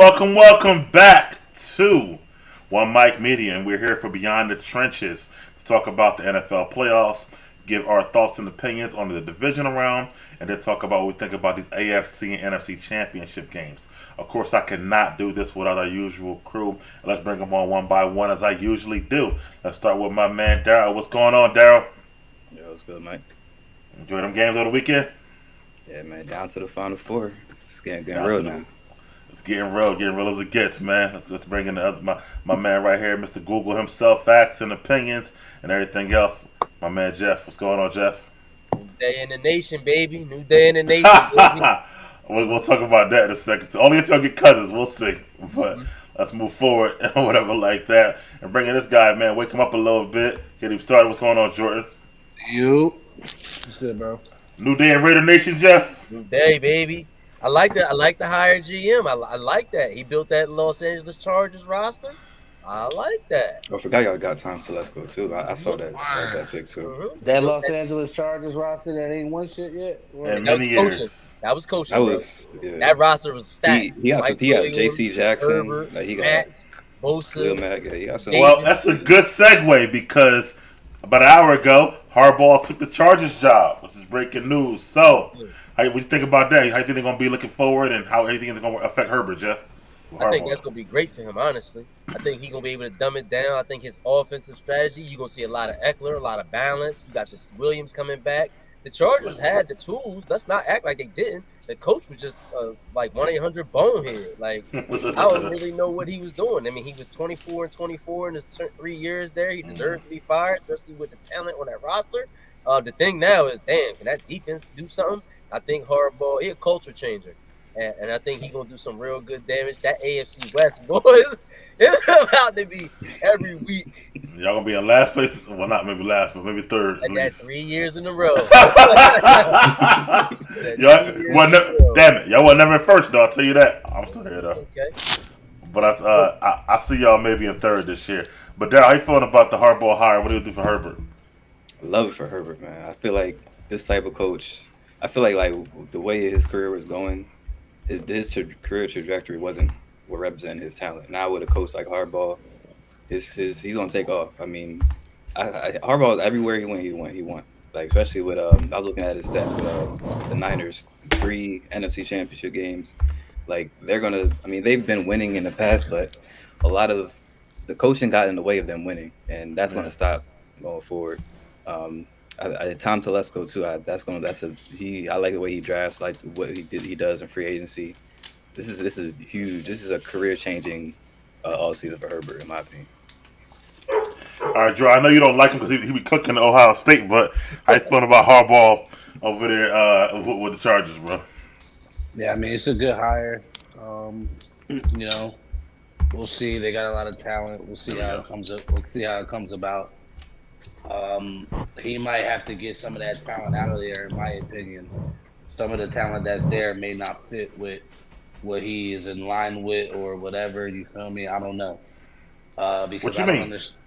Welcome back to One Mike Media, and we're here for Beyond the Trenches to talk about the NFL playoffs, give our thoughts and opinions on the divisional round, and then talk about what we think about these AFC and NFC championship games. Of course, I cannot do this without our usual crew. Let's bring them on one by one as I usually do. Let's start with my man Daryl. What's going on, Daryl? Yo, what's good, Mike? Enjoy them games over the weekend? Yeah, man, down to the Final Four. It's getting real now. It's getting real as it gets, man. Let's bring in the other, my man right here, Mr. Google himself, facts and opinions and everything else. My man Jeff. What's going on, Jeff? New day in the nation, baby. New day in the nation, baby. We'll talk about that in a second. Only if y'all get cousins, we'll see. But let's move forward and whatever like that. And bring in this guy, man. Wake him up a little bit. Get him started. What's going on, Jordan? You. What's good, bro? New day in Raider Nation, Jeff. New day, baby. I like that. I like the hire GM. I like that. He built that Los Angeles Chargers roster. I like that. I forgot y'all got Tom Telesco too. I saw that. I like that pick too. Mm-hmm. That Los Angeles Chargers roster that ain't won shit yet. And That was many coaching. years. That was coaching. That bro. was That roster was stacked. He got Williams, J.C. Jackson. Herbert, Like he got Mack, Khalil Bosa. Mack. Yeah, he got some. Well, that's a good segue because about an hour ago, Harbaugh took the Chargers job, which is breaking news. So, what do you think about that? How you think they're going to be looking forward and how anything is going to affect Herbert, Jeff? I think that's going to be great for him, honestly. I think he's going to be able to dumb it down. I think his offensive strategy, you're going to see a lot of Eckler, a lot of balance. You got the Williams coming back. The Chargers had the tools. Let's not act like they didn't. The coach was just like 1-800 bonehead. Like, I don't really know what he was doing. I mean, he was 24-24 in his 3 years there. He deserved to be fired, especially with the talent on that roster. The thing now is, damn, can that defense do something? I think Harbaugh, he's a culture changer. And I think he's going to do some real good damage. That AFC West, boys, it's about to be every week. Y'all going to be in last place? Well, not maybe last, but maybe third. And that's 3 years in a row. Damn it. Y'all were never in first, though. I'll tell you that. I'm still here, though. Okay. But I see y'all maybe in third this year. But Darryl, how you feeling about the Harbaugh hire? What do you do for Herbert? I love it for Herbert, man. I feel like this type of coach. I feel like the way his career was going, his career trajectory wasn't what represented his talent. Now with a coach like Harbaugh, he's gonna take off. I mean, Harbaugh everywhere he won. Like especially with I was looking at his stats with the Niners, 3 NFC Championship games. Like they're gonna. I mean, they've been winning in the past, but a lot of the coaching got in the way of them winning, and that's gonna stop going forward. Tom Telesco too. I like the way he drafts, like what he does in free agency. This is huge. This is a career changing all season for Herbert, in my opinion. All right, Drew, I know you don't like him because he be cooking at Ohio State, but how you feeling about Harbaugh over there with the Chargers, bro? Yeah, I mean it's a good hire. We'll see. They got a lot of talent. We'll see how it comes up. We'll see how it comes about. He might have to get some of that talent out of there, in my opinion. Some of the talent that's there may not fit with what he is in line with or whatever. You feel me? I don't know. Because What you I mean? don't understand.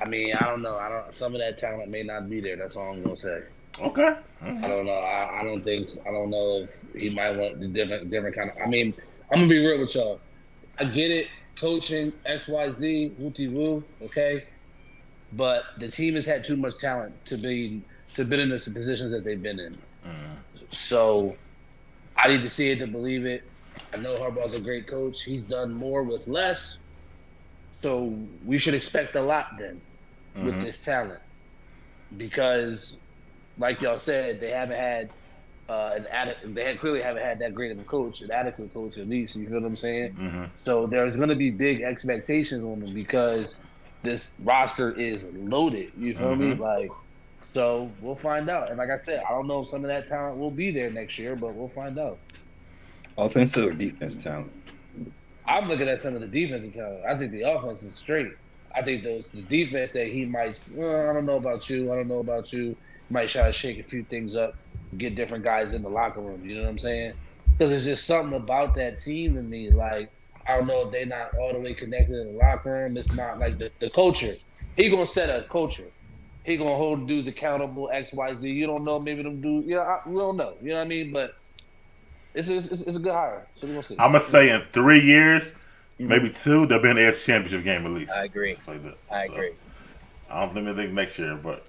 I mean, I don't know. Some of that talent may not be there. That's all I'm gonna say. Okay. I don't know. I don't know if he might want the different kind of. I mean, I'm gonna be real with y'all. I get it, coaching XYZ, wooty woo, okay. But the team has had too much talent to be in the positions that they've been in. So I need to see it to believe it. I know Harbaugh's a great coach. He's done more with less. So we should expect a lot then with this talent. Because like y'all said, they haven't had clearly haven't had that great of a coach, an adequate coach at least. You feel what I'm saying? So there's going to be big expectations on them because this roster is loaded. You feel me? Like, so we'll find out. And like I said, I don't know if some of that talent will be there next year, but we'll find out. Offensive or defensive talent? I'm looking at some of the defensive talent. I think the offense is straight. I think the defense that he might. Well, I don't know about you. Might try to shake a few things up, get different guys in the locker room. You know what I'm saying? Because there's just something about that team to me. Like, I don't know if they're not all the way connected in the locker room. It's not like the culture. He gonna set a culture. He gonna hold dudes accountable. X, Y, Z. You don't know. Maybe them dudes. We don't know. You know what I mean? But It's a good hire. So we're gonna see. I'm gonna say in 3 years, Mhm. maybe 2, there'll be an AFC Championship game at least. I agree. Stuff like that. I So, agree. I don't think next year, but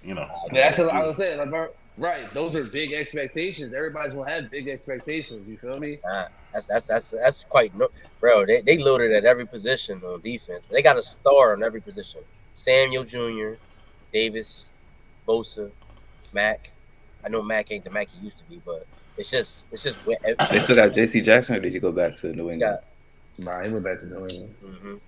That's what I was saying. Like, right, those are big expectations. Everybody's gonna have big expectations. You feel me? That's quite bro. They loaded at every position on defense. They got a star on every position. Samuel Jr., Davis, Bosa, Mack. I know Mack ain't the Mack he used to be, but it's just They still got J.C. Jackson, or did you go back to New England? Nah, he went back to New England.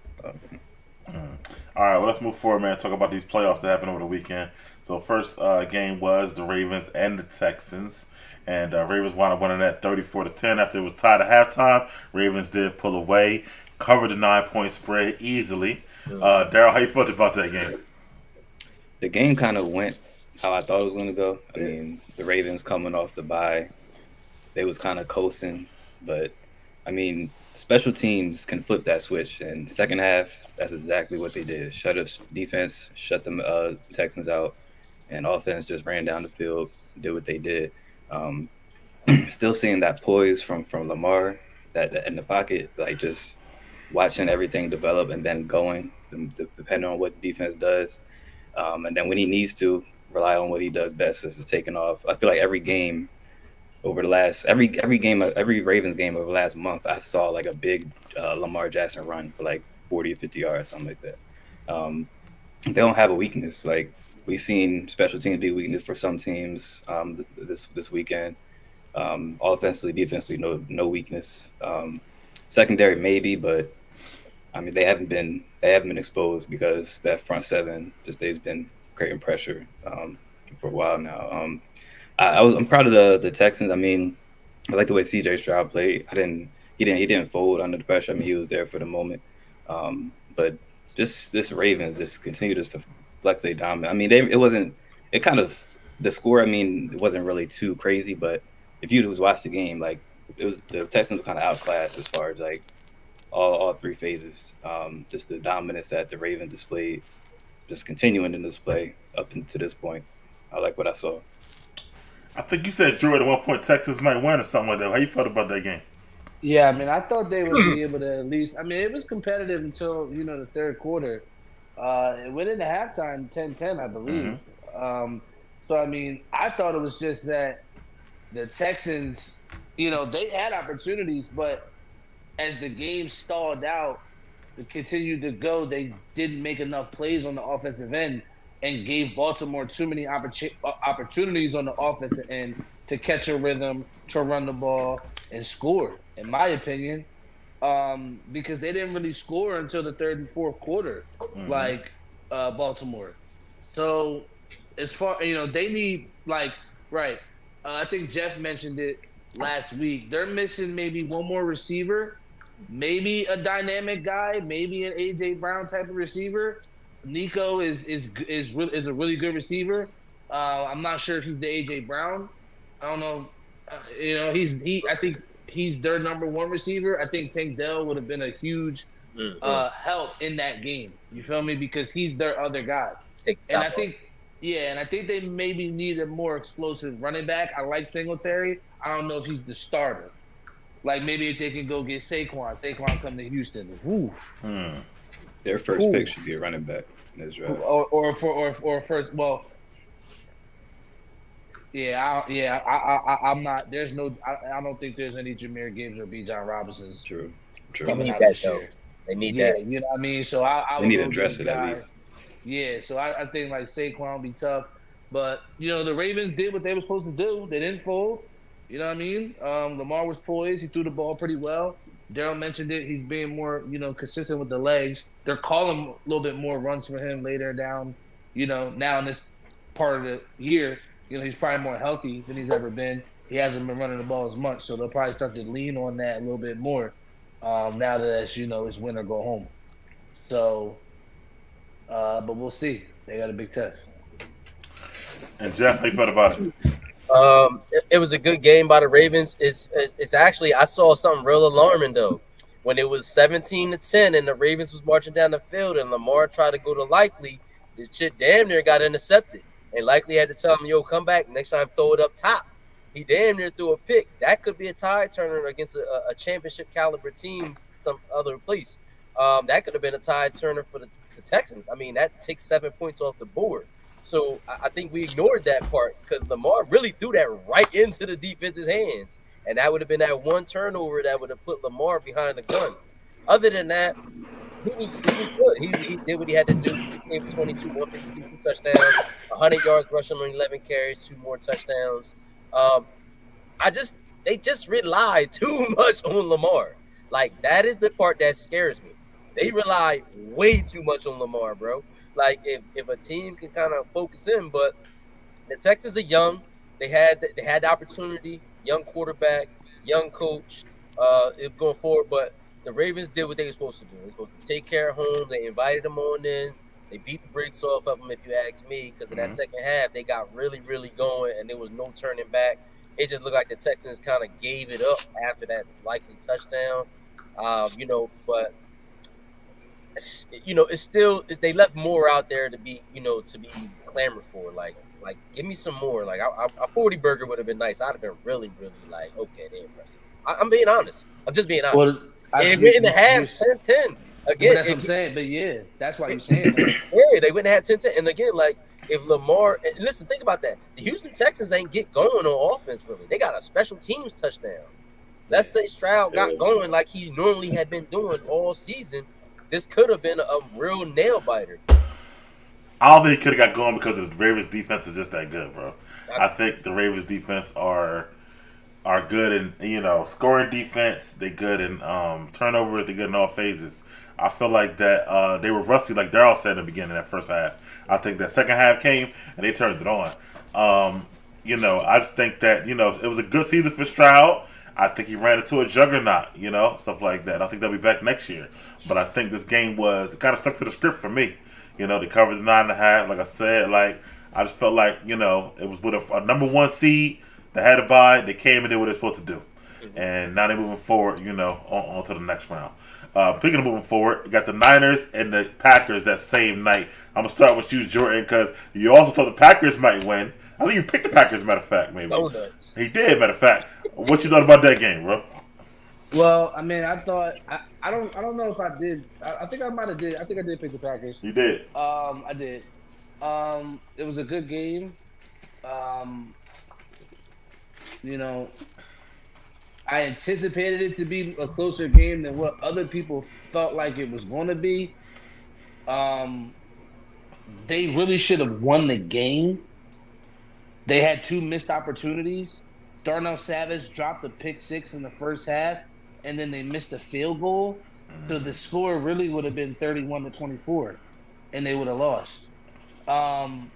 All right, well, let's move forward, man. Talk about these playoffs that happened over the weekend. So first game was the Ravens and the Texans, and Ravens wound up winning that 34-10 after it was tied at halftime. Ravens did pull away, covered the 9-point spread easily. Daryl, how you felt about that game? The game kind of went how I thought it was going to go. I mean, the Ravens coming off the bye, they was kind of coasting, but I mean, special teams can flip that switch. And second half, that's exactly what they did. Shut up defense, shut the Texans out, and offense just ran down the field, did what they did. Still seeing that poise from Lamar, that in the pocket, like just watching everything develop and then going, depending on what defense does. And then when he needs to, rely on what he does best, is taking off. I feel like every game over the last every Ravens game over the last month, I saw like a big Lamar Jackson run for like 40 or 50 yards, something like that. They don't have a weakness. Like we've seen special teams be a weakness for some teams this weekend. Offensively, defensively, no weakness. Secondary maybe, but I mean they haven't been exposed because that front seven has been creating pressure for a while now. I'm proud of the Texans. I mean, I like the way C.J. Stroud played. He didn't fold under the pressure. I mean, he was there for the moment. But just this Ravens just continued to flex their dominance. I mean, the score. I mean, it wasn't really too crazy, but if you just watch the game, like the Texans were kind of outclassed as far as like all three phases. Just the dominance that the Ravens displayed, just continuing to display up to this point. I like what I saw. I think you said, Drew, at one point Texas might win or something like that. How you felt about that game? Yeah, I mean, I thought they would be able to at least. I mean, it was competitive until the third quarter. It went into halftime 10-10, I believe. So I mean, I thought it was just that the Texans, they had opportunities, but as the game stalled out, it continued to go. They didn't make enough plays on the offensive end and gave Baltimore too many opportunities on the offensive end to catch a rhythm, to run the ball, and score, in my opinion, because they didn't really score until the third and fourth quarter, like Baltimore. So as far, they need, I think Jeff mentioned it last week. They're missing maybe one more receiver, maybe a dynamic guy, maybe an A.J. Brown type of receiver. Nico is a really good receiver. I'm not sure if he's the A.J. Brown. I don't know. I think he's their number one receiver. I think Tank Dell would have been a huge help in that game. You feel me? Because he's their other guy. And I think they maybe need a more explosive running back. I like Singletary. I don't know if he's the starter. Like maybe if they can go get Saquon come to Houston. Woo. Their first pick should be a running back in this draft. Or first. Well, I'm not. There's no. I don't think there's any Jahmyr Gibbs or Bijan Robinsons. True. They need that though. They need that. You know what I mean? So I they need to address it at least. Yeah. So I think like Saquon will be tough, but the Ravens did what they were supposed to do. They didn't fold. You know what I mean? Lamar was poised. He threw the ball pretty well. Daryl mentioned it. He's being more, consistent with the legs. They're calling a little bit more runs for him later down, now in this part of the year. He's probably more healthy than he's ever been. He hasn't been running the ball as much, so they'll probably start to lean on that a little bit more now that it's win or go home. So, but we'll see. They got a big test. And Jeff, how you felt about it? It was a good game by the Ravens. It's actually, I saw something real alarming though. When it was 17-10 and the Ravens was marching down the field and Lamar tried to go to Likely, this shit damn near got intercepted. And Likely had to tell him, yo, come back next time, throw it up top. He damn near threw a pick. That could be a tide turner against a championship caliber team, some other place. That could have been a tide turner for the Texans. I mean, that takes 7 points off the board. So I think we ignored that part because Lamar really threw that right into the defense's hands, and that would have been that one turnover that would have put Lamar behind the gun. Other than that, he was good. He did what he had to do. He gave 22, 152, 2 touchdowns, 100 yards rushing on 11 carries, 2 more touchdowns. Um, they just rely too much on Lamar. Like that is the part that scares me. They rely way too much on Lamar, bro. Like if a team can kind of focus in, but the Texans are young. They had the opportunity, young quarterback, young coach, going forward. But the Ravens did what they were supposed to do. They were supposed to take care of home. They invited them on in. They beat the brakes off of them, if you ask me, because in that second half they got really, really going, and there was no turning back. It just looked like the Texans kind of gave it up after that likely touchdown. But it's still they left more out there to be clamored for. Like give me some more. Like a 40 burger would have been nice. I'd have been really, really like, okay, they're impressive. I'm being honest. I'm just being honest. Well, it went in the half 10-10. Again, that's what I'm saying. But yeah, that's why you're saying that. Yeah, they went and had 10-10. And again, like if Lamar, and listen, think about that. The Houston Texans ain't get going on offense really. They got a special teams touchdown. Let's say Stroud got going like he normally had been doing all season. This could have been a real nail biter. I don't think he could have got going because the Ravens defense is just that good, bro. I think the Ravens defense are good in scoring defense. They good in turnovers. They good in all phases. I feel like that they were rusty, like Darryl said in the beginning of that first half. I think that second half came and they turned it on. I just think that it was a good season for Stroud. I think he ran into a juggernaut, stuff like that. I think they'll be back next year. But I think this game kind of stuck to the script for me. They covered the 9.5. Like I said, I just felt like, it was with a number one seed that had to bye. They came and did what they're supposed to do. And now they're moving forward, on to the next round. Speaking of moving forward, you got the Niners and the Packers that same night. I'm going to start with you, Jordan, because you also thought the Packers might win. I think you picked the Packers, matter of fact, maybe. Donuts. He did, matter of fact. What you thought about that game, bro? Well, I mean, I thought I don't know if I did. I think I might have did. I think I did pick the Packers. You did. I did. It was a good game. I anticipated it to be a closer game than what other people felt like it was going to be. They really should have won the game. They had 2 missed opportunities. Darnell Savage dropped a pick 6 in the first half, and then they missed a field goal. So the score really would have been 31-24, and they would have lost. And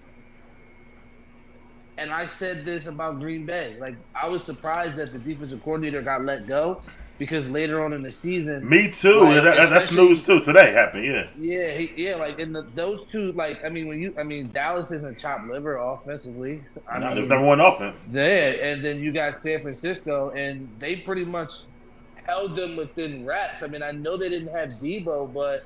I said this about Green Bay. Like, I was surprised that the defensive coordinator got let go because later on in the season. Me too. That's news too. Today happened. Yeah. Yeah. Like in those two. Like Dallas isn't chopped liver offensively. They're number one offense. Yeah, and then you got San Francisco, and they pretty much held them within wraps. I mean, I know they didn't have Debo, but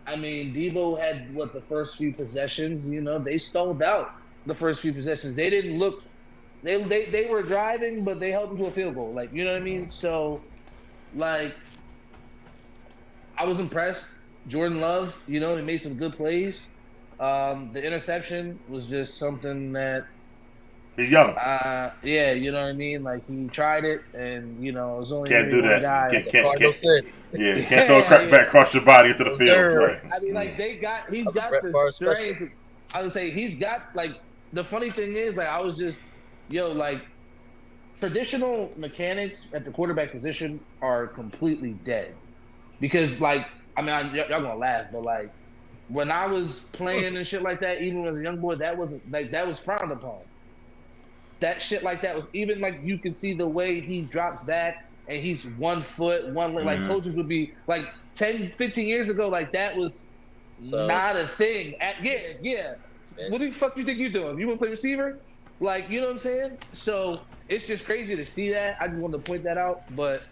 I mean, Debo had the first few possessions. They stalled out the first few possessions. They didn't look. They were driving, but they held them to a field goal. Like, you know what I mean? So. Like, I was impressed. Jordan Love, he made some good plays. The interception was just something that he's young. Yeah, you know what I mean. Like, he tried it, and it was only can't do that. Guy. You can't throw a crack back across your body into the field. Right. I mean, like he's got the strength. I would say he's got the funny thing is I was just traditional mechanics at the quarterback position are completely dead because y'all gonna laugh, but when I was playing and shit like that, even as a young boy, that wasn't that was frowned upon. That shit like that was even you can see the way he drops back and he's 1 foot, one leg. Coaches would be 10, 15 years ago, that was not a thing. Yeah. Man. What the fuck you think you're doing? You want to play receiver? You know what I'm saying? So it's just crazy to see that. I just wanted to point that out. But,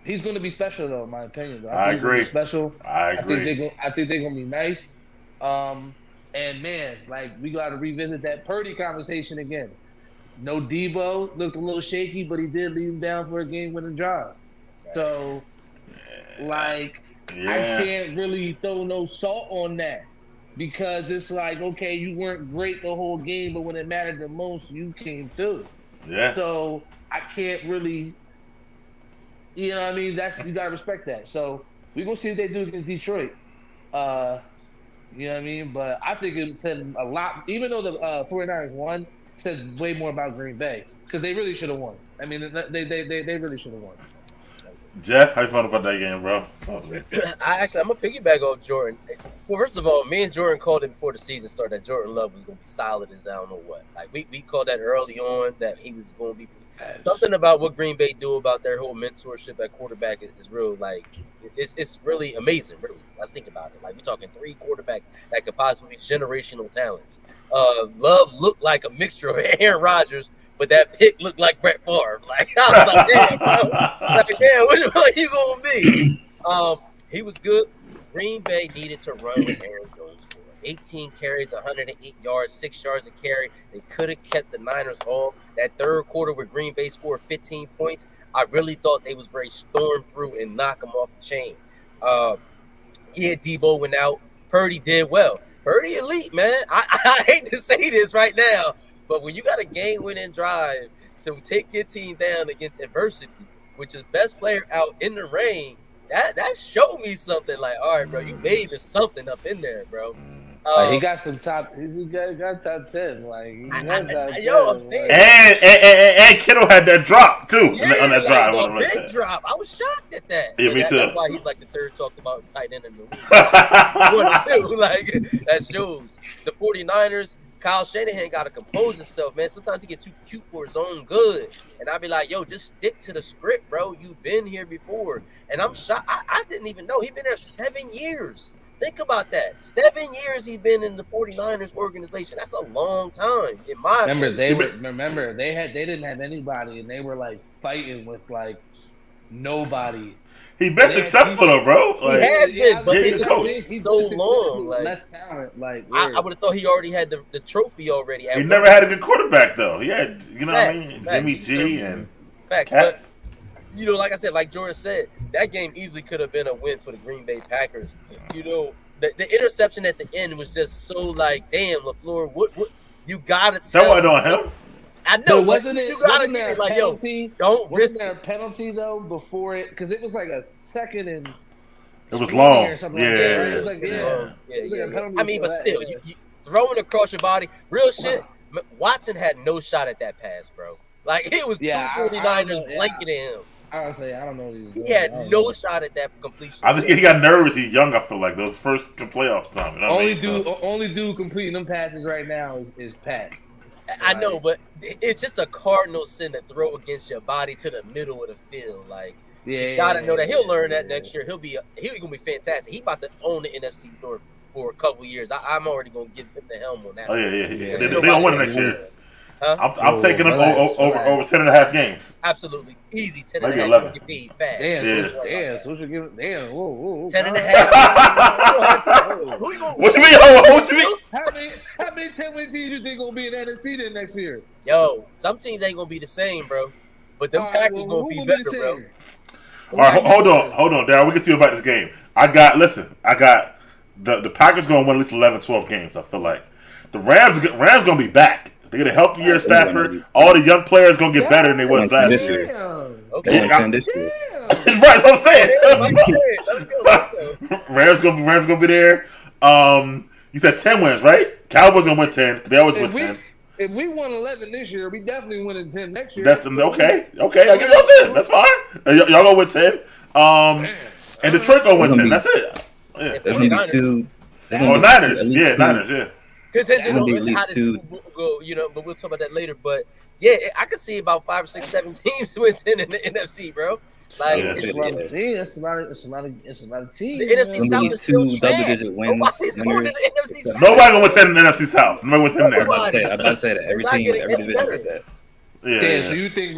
he's going to be special, though, in my opinion. I agree. Special. I agree. I think they're going to be nice. And, man, we got to revisit that Purdy conversation again. No Debo, looked a little shaky, but he did leave him down for a game-winning drive. So, like, I can't really throw no salt on that because it's like, okay, you weren't great the whole game, but when it mattered the most, you came through. Yeah. So I can't really, you know what I mean? You gotta respect that. So we're gonna see what they do against Detroit. You know what I mean? But I think it said a lot, even though the 49ers won, said way more about Green Bay because they really should have won. I mean, they really should have won. Jeff, how you felt about that game, bro? Talk to me. I'm gonna piggyback off Jordan. Well, first of all, me and Jordan called it before the season started that Jordan Love was gonna be solid as I don't know what. Like we called that early on that he was gonna be something about what Green Bay do about their whole mentorship at quarterback is real. Like it's really amazing. Really, let's think about it. Like we're talking 3 quarterbacks that could possibly be generational talents. Love looked like a mixture of Aaron Rodgers. But that pick looked like Brett Favre. Like I was like, damn, bro. Like, damn, what the fuck you gonna be? He was good. Green Bay needed to run with Aaron Jones. 18 carries, 108 yards, 6 yards a carry. They could have kept the Niners off. That third quarter where Green Bay scored 15 points, I really thought they was very storm through and knock them off the chain. Debo went out. Purdy did well. Purdy elite, man. I hate to say this right now. But when you got a game-winning drive to take your team down against adversity, which is best player out in the rain, that showed me something. Like, all right, bro, you made something up in there, bro. He got some top. He got top 10. Like, I'm saying. And Kittle had that drop too on that drive. A big drop. I was shocked at that. Yeah, me too. That's why he's like the third talked about tight end in the league. 1 or 2, like that shows the 49ers. Kyle Shanahan got to compose himself, man. Sometimes he get too cute for his own good. And I'd be like, yo, just stick to the script, bro. You've been here before. And I'm shocked. I didn't even know. He's been there 7 years. Think about that. 7 years he's been in the 49ers organization. That's a long time, in my opinion. They didn't have anybody, and they were, like, fighting with, like, nobody. He's been successful though, bro. Like, he has been, but it's he's so long. Like, less talent. Like I would have thought he already had the trophy already. He never had a good quarterback though. He had, you know what I mean, Jimmy G and Cats. But, you know, like I said, like Jordan said, that game easily could have been a win for the Green Bay Packers. You know, the interception at the end was just so like, damn, LaFleur, what you gotta tell. That wasn't on him. I know, wasn't it? You gotta wasn't there it like, penalty? Yo, don't risk. Wasn't there a penalty though before it? Because it was like a second and it was long. Or something like that, right? It was like yeah. I mean, but still, you throwing across your body, real shit. Watson had no shot at that pass, bro. Like it was 2 49ers blanketing him. I would say I don't know what he was doing. He had no shot at that completion. I think he got nervous. He's young. I feel like those first playoff time. You know only dude completing them passes right now is Pat. I know, but it's just a cardinal sin to throw against your body to the middle of the field. Like, you gotta know that he'll learn that next year. He'll gonna be fantastic. He about to own the NFC North for a couple years. I'm already gonna give him the helm on that. Oh yeah. They don't win next year. Huh? I'm taking them over 10.5 games. Absolutely. Easy 10.5. Maybe 11. Get paid fast. Damn. So should give. Damn. Whoa. 10.5. What you mean? How many 10-win teams you think gonna be in NFC then next year? Yo, some teams ain't gonna be the same, bro. But them Packers gonna be better, bro. All right, hold on, Darryl. We can see about this game. I got the Packers gonna win at least 11, 12 games. I feel like the Rams gonna be back. They get a healthy year, Stafford. All the young players gonna get better than they was last year. Okay, this year. Right, that's what I'm saying. Rams gonna be there. You said 10 wins, right? Cowboys gonna win 10. They always win 10. If we won 11 this year, we definitely winning 10 next year. That's okay. I give y'all 10. That's fine. Y'all gonna win 10. And Detroit gonna win 10. That's it. Yeah. There's gonna be 2. Niners. Yeah, Niners. Yeah. Contingent on how the Super Bowl go, you know, but we'll talk about that later. But yeah, I could see about 5 or 6, 7 teams win 10 in the NFC, bro. Like it's a lot of teams. The NFC South is still 2 double-digit wins. Nobody gonna win 10 in the NFC South. Nobody win 10 there. I'm about to say that every team, every division like that. Yeah. So you think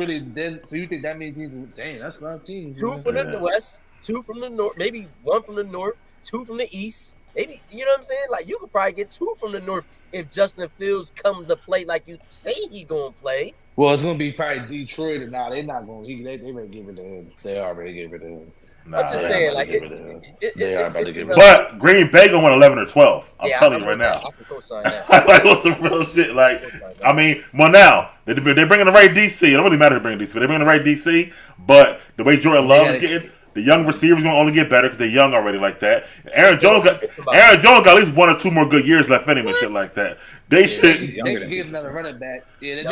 that means teams? Dang, that's a lot of teams. 2 from the West, 2 from the North, maybe 1 from the North, 2 from the East. Maybe, you know what I'm saying? Like, you could probably get 2 from the North if Justin Fields comes to play like you say he's going to play. Well, it's gonna be probably Detroit, and now they're not going. They may give it to him. They already gave it to him. I'm just they saying, ain't like, about to give it to him. They are about to give it. But Green Bay gonna win 11 or 12. I'm yeah, telling you right now. I can co-sign that. Like, what's some real shit? Like, I mean, well, now they're bringing the right DC. It don't really matter to bring DC, but they're bringing the right DC. But the way Jordan Love is getting, the young receivers gonna only get better because they're young already like that. Aaron Jones got at least 1 or 2 more good years left anyway, shit like that. They should. They can get another running back. Yeah,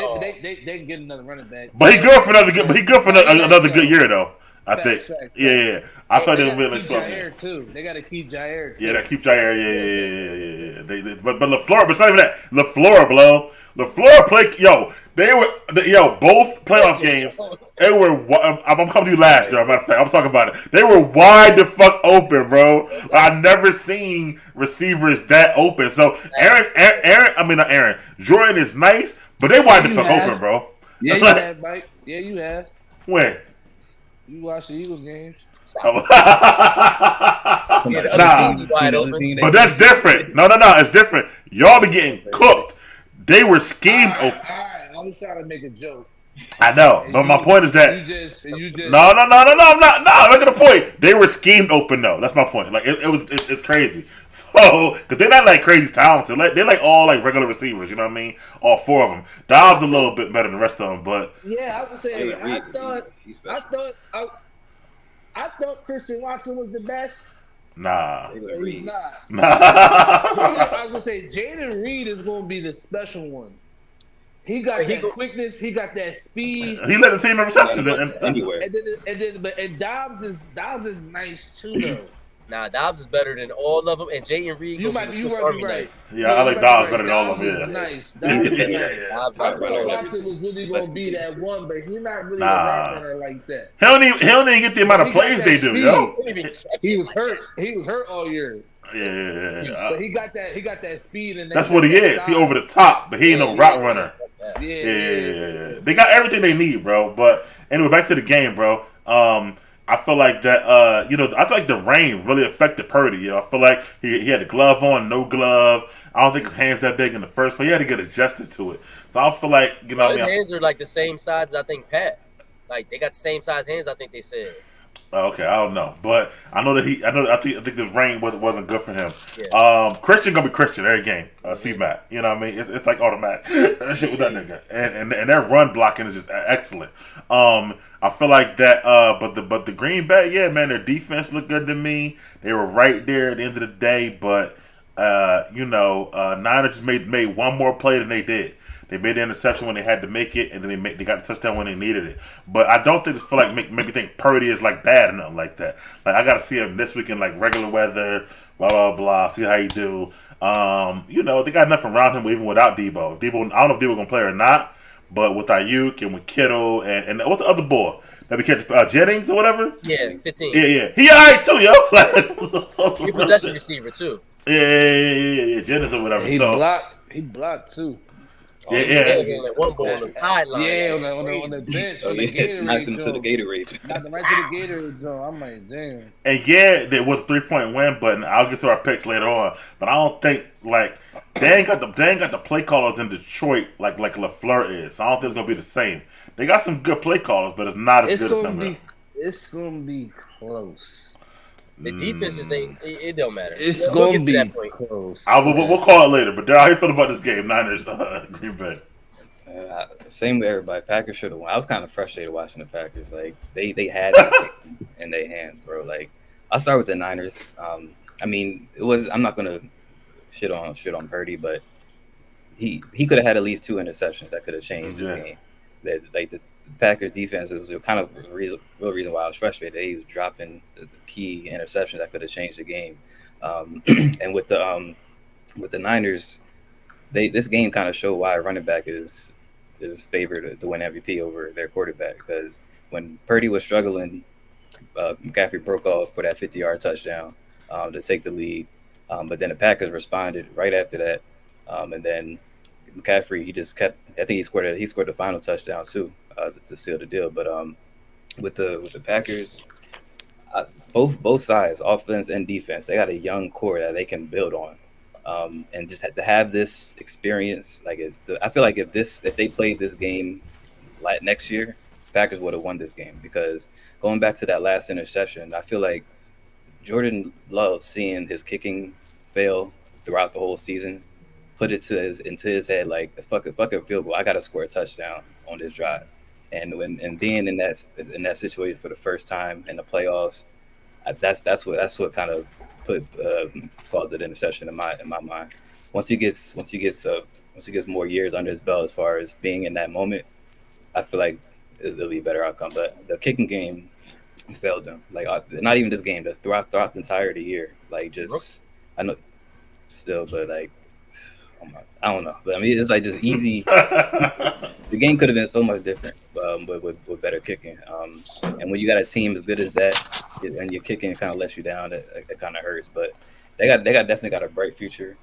they can get another running back. But he good for another good. But he good for another good year though. I think. Yeah. I thought they would win like 12. Too. They got to keep Jair too. Yeah, they keep Jair. Yeah. But LaFleur, but it's not even that. LaFleur, bro. LaFleur played. Both playoff games. They were. I'm coming to you last year. Matter of fact, I'm talking about it. They were wide the fuck open, bro. I've never seen receivers that open. So Aaron. Jordan is nice, but they wide the fuck open, bro. Yeah, you have, Mike. Yeah, you have. When? You watch the Eagles games. Nah, but that's different. No, it's different. Y'all be getting cooked. They were schemed open. All right. I was trying to make a joke. I know, but my point is that you just no. I'm not. No, I'm making a point. They were schemed open though. That's my point. Like it's crazy. So because they're not like crazy talented. Like they're like all like regular receivers. You know what I mean? All 4 of them. Dobbs a little bit better than the rest of them, but yeah, I was just saying. I thought Christian Watson was the best. Nah. He's not. Nah. I was gonna say Jaden Reed is gonna be the special one. He got that quickness. He got that speed. He led the team in receptions anywhere. And Dobbs is nice too though. Nah, Dobbs is better than all of them, and Jaden Reed. You might be right. Yeah, I like Dobbs better than all of them. Yeah, nice. Yeah. I thought Watson was really gonna be that one, but he's not really a runner like that. He don't even get the amount of plays they do, yo. He was hurt. He was hurt all year. Yeah. So he got that speed, and that's what he is. He over the top, but he ain't no route runner. Yeah. They got everything they need, bro. But anyway, back to the game, bro. I feel like that. I feel like the rain really affected Purdy. I feel like he had a glove on, no glove. I don't think his hands that big in the first place. He had to get adjusted to it. So I feel like his hands are like the same size as I think Pat. Like they got the same size hands. I think they said. Okay, I don't know, but I know that I think the rain wasn't good for him. Yeah. Christian gonna be Christian every game. C-Mac, you know what I mean? It's like automatic shit with that nigga, and their run blocking is just excellent. I feel like that. But the Green Bay, yeah, man, their defense looked good to me. They were right there at the end of the day, but Niners just made one more play than they did. They made the interception when they had to make it, and then they got the touchdown when they needed it. But I don't think feel like make me think Purdy is like bad or nothing like that. Like I got to see him this week in like regular weather, blah blah blah. See how he do. They got nothing around him even without Debo. I don't know if Debo gonna play or not, but with Ayuk and with Kittle and what's the other boy that we catch Jennings or whatever? Yeah, 15. Yeah. He alright too, yo. He possession receiver too. Yeah. Jennings or whatever. He blocked too. Yeah. One ball on the sideline. Yeah, on the bench. On the Gatorade. Knocked him to the Gatorade. Knocked him right to the Gatorade zone. I'm like, damn. And yeah, there was a 3-point win, but I'll get to our picks later on. But I don't think they ain't got the play callers in Detroit like LaFleur is. So I don't think it's gonna be the same. They got some good play callers, but it's not as good as them. It's gonna be close. The defense just ain't. It don't matter. It's gonna be close. We'll call it later. But Darryl, how you feel about this game, Niners, Green Bay? Same with everybody. Packers should have won. I was kind of frustrated watching the Packers. Like they had this game in their hands, bro. Like I'll start with the Niners. It was. I'm not gonna shit on Purdy, but he could have had at least 2 interceptions that could have changed this game. That the Packers defense was kind of the real reason why I was frustrated. He was dropping the key interceptions that could have changed the game. And with the Niners, this game kind of showed why a running back is favored to win MVP over their quarterback, because when Purdy was struggling, McCaffrey broke off for that 50-yard touchdown to take the lead. But then the Packers responded right after that, and then McCaffrey he just kept. I think he scored the final touchdown too to seal the deal. But with the Packers, both sides, offense and defense, they got a young core that they can build on. And just had to have this experience. I feel like if they played this game next year, Packers would have won this game because going back to that last interception, I feel like Jordan loves seeing his kicking fail throughout the whole season. Put it into his head like fuck a field goal. I got to score a touchdown on this drive, and being in that situation for the first time in the playoffs, that's what kind of put caused an interception in my mind. Once he gets more years under his belt as far as being in that moment, I feel like it'll be a better outcome. But the kicking game failed them. Like not even this game, but throughout the entire year. Like just I know still, but like I don't know. But I mean, it's like just easy. The game could have been so much different, with better kicking. And when you got a team as good as that, and your kicking kind of lets you down, it kind of hurts. But they definitely got a bright future.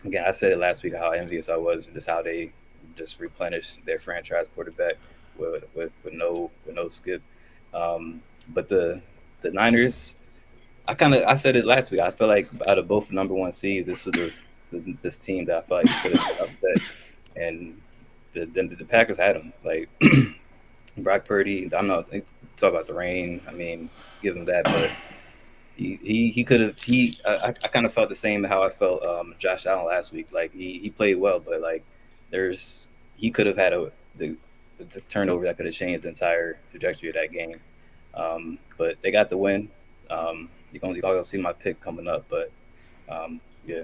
Again, I said it last week how envious I was just how they just replenished their franchise quarterback with no skip. But the Niners, I said it last week. I feel like out of both number one seeds, this was this team that I felt like could have been upset, and the Packers had them. Like Brock Purdy, I'm not talk about the rain. I mean, give him that, but he could have. I kind of felt the same how I felt Josh Allen last week. Like he played well, but like he could have had the turnover that could have changed the entire trajectory of that game. But they got the win. You're gonna see my pick coming up, but yeah.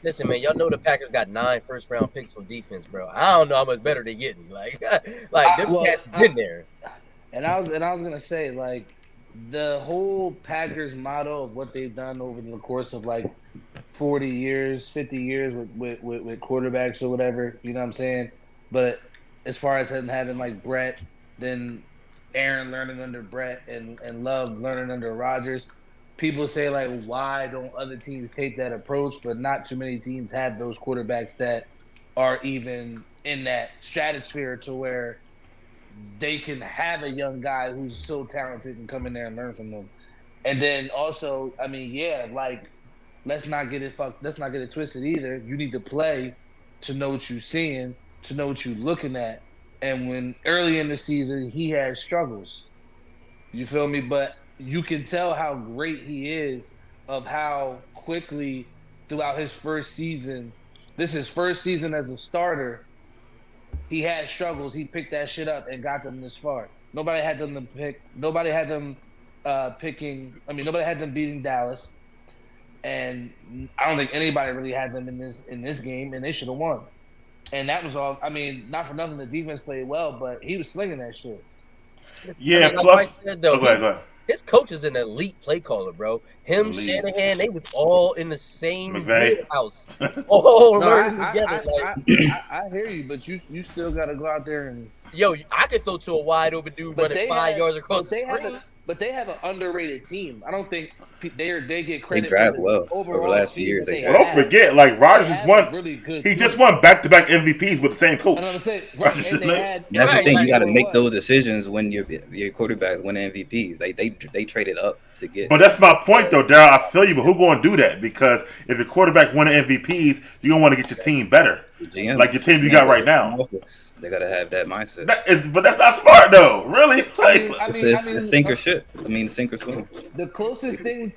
Listen, man, y'all know the Packers got 9 first-round picks on defense, bro. I don't know how much better they're getting. Like them cats been there. And I was gonna say, like, the whole Packers motto of what they've done over the course of like 40 years, 50 years with quarterbacks or whatever, you know what I'm saying? But as far as him having like Brett, then Aaron learning under Brett and Love learning under Rodgers, people say like, why don't other teams take that approach? But not too many teams have those quarterbacks that are even in that stratosphere to where they can have a young guy who's so talented and come in there and learn from them. And then also, I mean, yeah, like let's not get it twisted either. You need to play to know what you're seeing, to know what you're looking at. And when early in the season he had struggles, you feel me? But you can tell how great he is of how quickly throughout his first season, this is his first season as a starter, he had struggles. He picked that shit up and got them this far. Nobody had them beating Dallas. And I don't think anybody really had them in this game, and they should have won. And that was all. I mean, not for nothing, the defense played well, but he was slinging that shit. Yeah, plus, go ahead. His coach is an elite play caller, bro. Him, Shanahan, they was all in the same house. Learning together. I hear you, but you still got to go out there and. Yo, I could throw to a wide open dude running 5 yards across the screen. But they have an underrated team. I don't think they get credit. They draft well over the last few years. Well, don't forget, like Rodgers just won. He just won back-to-back MVPs with the same coach. That's the thing. You got to make those decisions when your quarterbacks win MVPs. They traded up to get. But that's my point, though, Daryl. I feel you, but who going to do that? Because if your quarterback win MVPs, you're gonna want to get your team better, like your team you got right now. They gotta have that mindset. But that's not smart, though. Really? It's sink or shit. Sink or swim. The closest thing,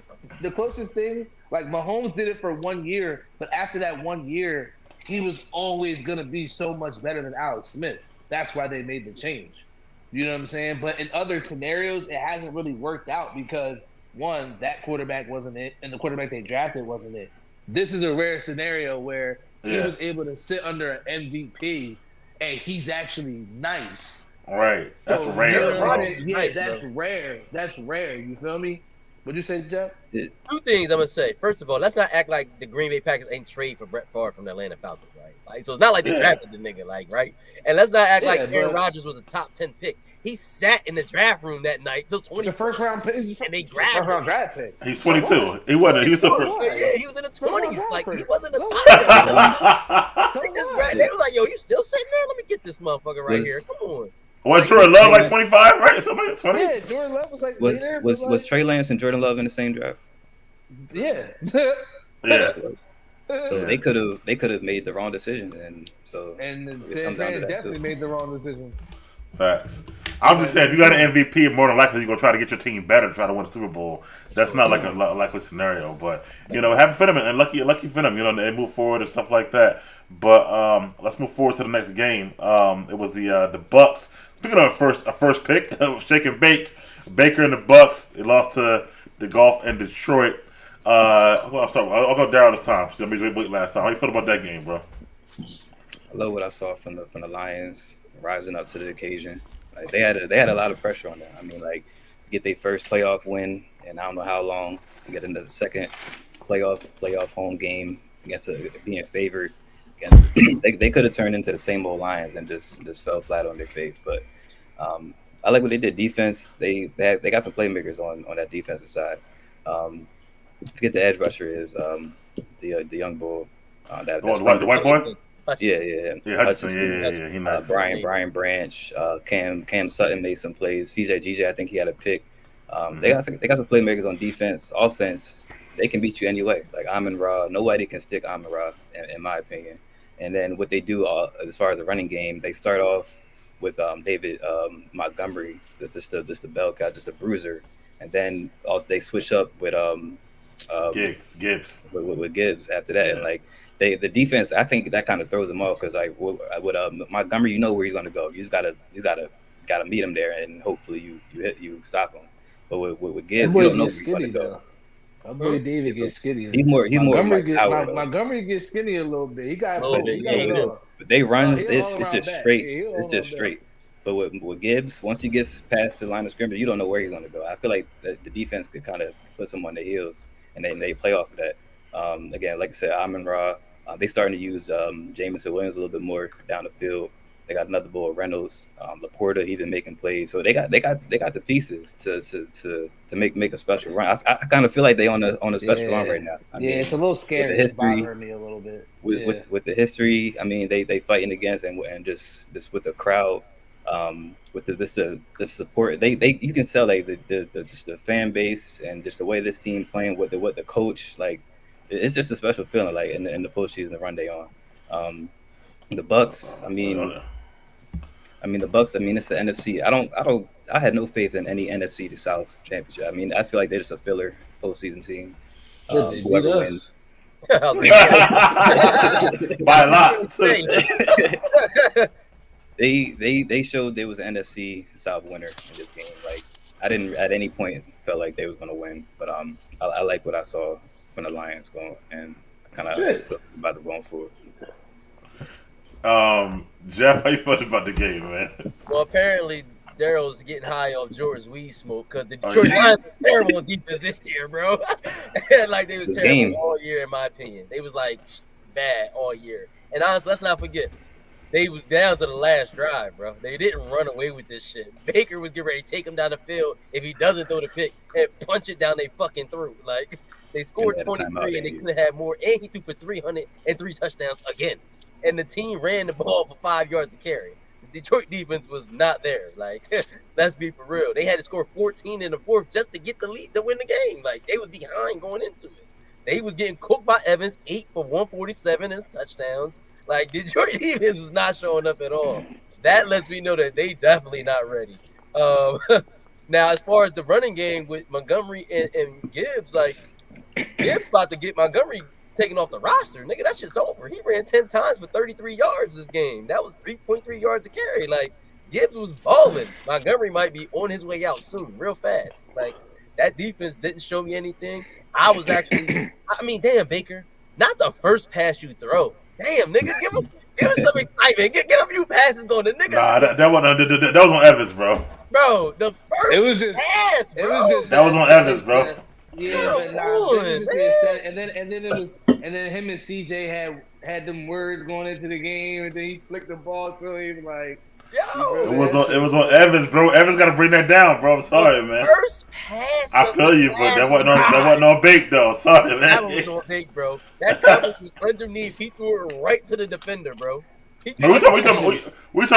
like Mahomes did it for 1 year, but after that 1 year, he was always gonna be so much better than Alex Smith. That's why they made the change. You know what I'm saying? But in other scenarios, it hasn't really worked out because one, that quarterback wasn't it, and the quarterback they drafted wasn't it. This is a rare scenario where he was able to sit under an MVP. And he's actually nice. Right. That's rare, bro. Yeah, that's rare. That's rare. You feel me? What'd you say, Jeff? 2 things I'm going to say. First of all, let's not act like the Green Bay Packers ain't trade for Brett Favre from the Atlanta Falcons, right? Like, so it's not like they drafted the nigga, like, right? And let's not act like Aaron Rodgers was a top 10 pick. He sat in the draft room that night till 20. The first round pick. And they grabbed him. First round draft pick. He's 22. He wasn't. He was the first. Yeah, he was in the 20s. Like, he wasn't a top 10. They was like, yo, you still sitting there? Let me get this motherfucker right here. Come on. Was Jordan Love like 25, right? Somebody like 20? Yeah, Jordan Love was like was Trey Lance and Jordan Love in the same draft? Yeah. Yeah. So they could have made the wrong decision, and so And it San comes down to Fran that definitely too. made the wrong decision. Facts. I'm just saying, if you got an MVP, more than likely you're gonna try to get your team better to try to win a Super Bowl. That's not like a likely scenario, but happy for them and lucky for them. They move forward and stuff like that. But let's move forward to the next game. It was the Bucks. Speaking of a first pick, shake and bake. Baker and the Bucks. They lost to the Golf in Detroit. I'll go Daryl this time. So we last time. How you feel about that game, bro? I love what I saw from the Lions rising up to the occasion. Like they had a lot of pressure on them. I mean, like get their first playoff win, and I don't know how long to get into the second playoff home game against being favored. Against they could have turned into the same old Lions and just fell flat on their face. But I like what they did. Defense, they got some playmakers on that defensive side. I forget the edge rusher is the young bull. The white boy. Yeah. Hudson. Yeah. He nice. Brian Branch, Cam Sutton made some plays. CJ, I think he had a pick. They got some playmakers on defense. Offense, they can beat you anyway. Like Amon-Ra, nobody can stick Amon-Ra, in my opinion. And then what they do as far as the running game, they start off with David Montgomery, just the bell cow, just a bruiser, and then also they switch up with Gibbs with Gibbs after that, and like. The defense, I think that kind of throws them off because like with Montgomery, you know where he's going to go. You just gotta meet him there, and hopefully you stop him. But with Gibbs, you don't know where he's going to go. My boy David gets skinny. He's more Montgomery gets skinny a little bit. He got but they run. It's just straight. It's just straight. But with Gibbs, once he gets past the line of scrimmage, you don't know where he's going to go. I feel like the defense could kind of put some on their heels, and then they play off of that. Again, like I said, Amon-Ra, they starting to use Jameson Williams a little bit more down the field. They got another boy, Reynolds, Laporta, even making plays. So they got the pieces to make a special run. I kind of feel like they on a special run right now. I mean, it's a little scary. With the history, bothering me a little bit. With the history, I mean, they fighting against and just with the crowd, with the support. They you can sell like the fan base and just the way this team playing with the coach like. It's just a special feeling, like in the postseason, the run they on. The Bucks, I mean, the Bucks. I mean, it's the NFC. I had no faith in any NFC to South championship. I mean, I feel like they're just a filler postseason team. Whoever wins. By a lot. They showed they was an NFC South winner in this game. Like I didn't at any point felt like they was going to win, but I like what I saw from the Lions going, and kind of feel about it going forward. Jeff, how you feeling about the game, man? Well, apparently Daryl's getting high off Jordan's weed smoke because the Detroit Lions were terrible on defense this year, bro. Like they was terrible all year, in my opinion. They was like bad all year. And honestly, let's not forget, they was down to the last drive, bro. They didn't run away with this shit. Baker was getting ready to take him down the field if he doesn't throw the pick and punch it down they fucking through. Like they scored 23 and they could have had more, and he threw for 303 touchdowns again. And the team ran the ball for 5 yards to carry. The Detroit defense was not there. Like, let's be for real. They had to score 14 in the fourth just to get the lead to win the game. Like, they was behind going into it. They was getting cooked by Evans, 8 for 147 in his touchdowns. Like, Detroit defense was not showing up at all. That lets me know that they definitely not ready. Now, as far as the running game with Montgomery and Gibbs, like, Gibbs about to get Montgomery taken off the roster. Nigga, that shit's over. He ran 10 times for 33 yards this game. That was 3.3 yards a carry. Like, Gibbs was balling. Montgomery might be on his way out soon, real fast. Like, that defense didn't show me anything. I was actually, damn, Baker, not the first pass you throw. Damn, nigga, give us some excitement. Get a few passes going. The nigga. Nah, that was on Evans, bro. Bro, the first pass, bro. That was on Evans, bro. Yeah, but and then him and CJ had them words going into the game, and then he flicked the ball to him like. Yo, it was on Evans, bro. Evans got to bring that down, bro. I'm sorry, man. First pass. I feel you, but that wasn't on bake though. Sorry, man. That was on bake, bro. That coverage was underneath. He threw it right to the defender, bro. We talking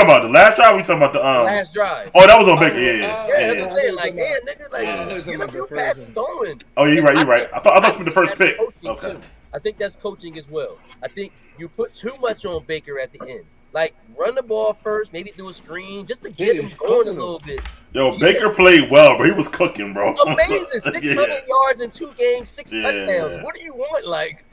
about the last drive. We talking about the last drive. Oh, that was on Baker. Yeah. That's what I'm saying. Like, damn, nigga, like, get a few passes going. Oh, you're right. I thought you meant the first pick. Okay. I think that's coaching as well. I think you put too much on Baker at the end. Like, run the ball first, maybe do a screen just to get him going a little bit. Yo, Baker played well, bro. He was cooking, bro. Amazing. 600 yards in 2 games, 6 touchdowns. What do you want? Like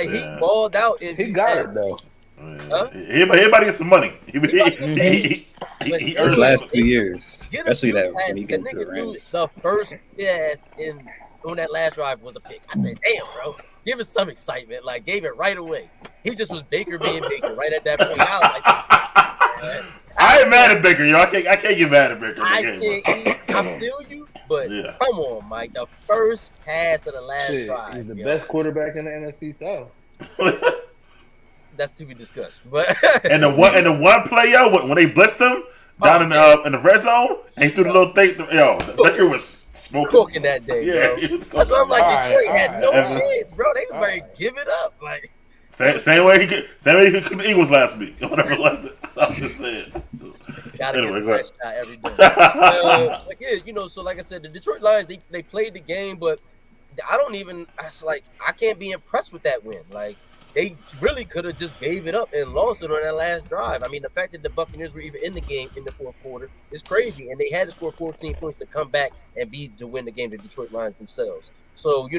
he balled out. He got it, though. Huh? Everybody gets some money. Those last 2 years, especially that when he the came to the Rams. The first pass on that last drive was a pick. I said, damn, bro, give us some excitement. Like, gave it right away. He just was Baker being Baker right at that point. I was like, I ain't mad at Baker, yo. I can't get mad at Baker. I feel you, but come on, Mike. The first pass of the last drive. He's the best quarterback in the NFC South. That's to be discussed. But and the one play, yo, when they blitzed him down in the red zone, and he threw the little thing. Yo, Baker was smoking. Cooking that day, bro. That's why I'm like, Detroit had no chance, bro. They was ready to give it up, like. Same way he could the Eagles last week. Whatever like that. I'm just saying. Gotta get a fresh shot every day. So like I said, the Detroit Lions, they played the game, but I can't be impressed with that win. Like, they really could have just gave it up and lost it on that last drive. I mean, the fact that the Buccaneers were even in the game in the fourth quarter is crazy, and they had to score 14 points to come back and to win the game, the Detroit Lions themselves. So,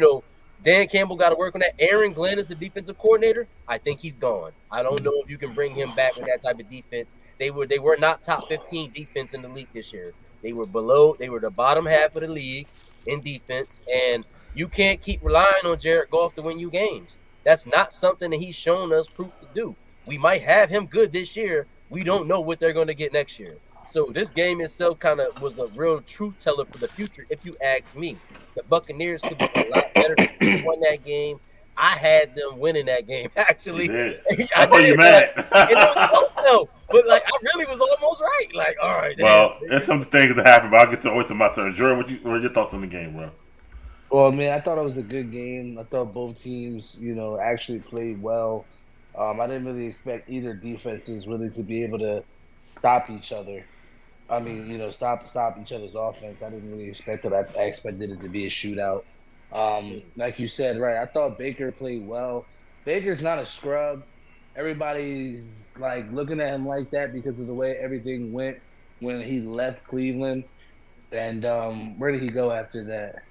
Dan Campbell got to work on that. Aaron Glenn is the defensive coordinator. I think he's gone. I don't know if you can bring him back with that type of defense. They were not top 15 defense in the league this year. They were the bottom half of the league in defense, and you can't keep relying on Jared Goff to win you games. That's not something that he's shown us proof to do. We might have him good this year. We don't know what they're going to get next year. So this game itself kind of was a real truth teller for the future, if you ask me. The Buccaneers could be a lot better if they won that game. I had them winning that game, actually. I thought you mad. It was close, but I really was almost right. Like, all right. Well, there's some things that happen, but I'll get to my turn. Jordan, what are your thoughts on the game, bro? Well, man, I thought it was a good game. I thought both teams, actually played well. I didn't really expect either defenses really to be able to stop each other. I mean, stop each other's offense. I didn't really expect that. I expected it to be a shootout. Like you said, right, I thought Baker played well. Baker's not a scrub. Everybody's, looking at him like that because of the way everything went when he left Cleveland. And where did he go after that?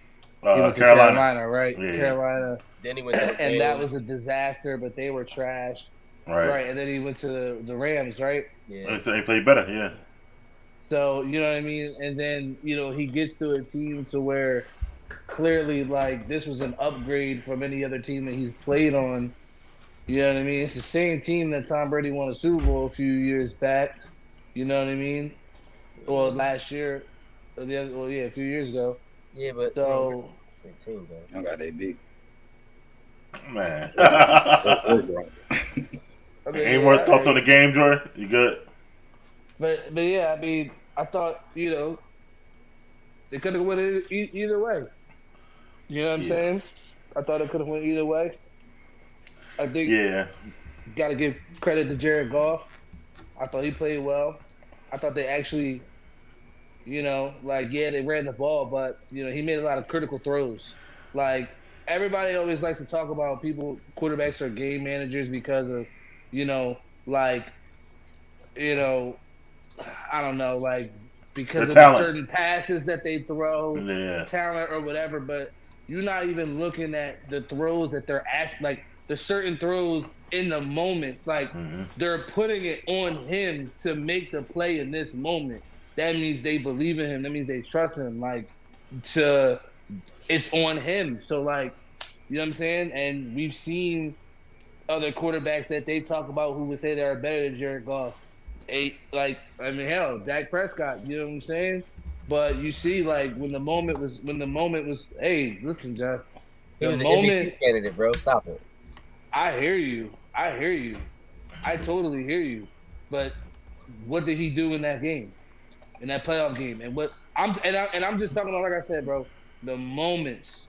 He went to Carolina, right? Yeah. Carolina. Then he went to and that was a disaster, but they were trash. Right. And then he went to the Rams, right? Yeah. So he played better, yeah. So, you know what I mean? And then, he gets to a team to where clearly, this was an upgrade from any other team that he's played on. You know what I mean? It's the same team that Tom Brady won a Super Bowl a few years back. You know what I mean? Well, last year. A few years ago. Yeah, but same team, though. I got they beat. Man. Any more thoughts on the game, Jordan? You good? But yeah, I mean, I thought, they could have went either way. You know what I'm saying? I thought it could have went either way. I think got to give credit to Jared Goff. I thought he played well. I thought they actually, they ran the ball, but, he made a lot of critical throws. Everybody always likes to talk about quarterbacks are game managers because of, I don't know, because of the certain passes that they throw, talent or whatever, but you're not even looking at the throws that they're asking, the certain throws in the moments. They're putting it on him to make the play in this moment. That means they believe in him. That means they trust him. It's on him. So, you know what I'm saying? And we've seen other quarterbacks that they talk about who would say they're better than Jared Goff. Dak Prescott, you know what I'm saying? But you see, when the moment was, hey, listen, Jeff. He was an MVP candidate, bro. Stop it. I hear you. I totally hear you. But what did he do in that game? In that playoff game? And I'm just talking about, like I said, bro, the moments.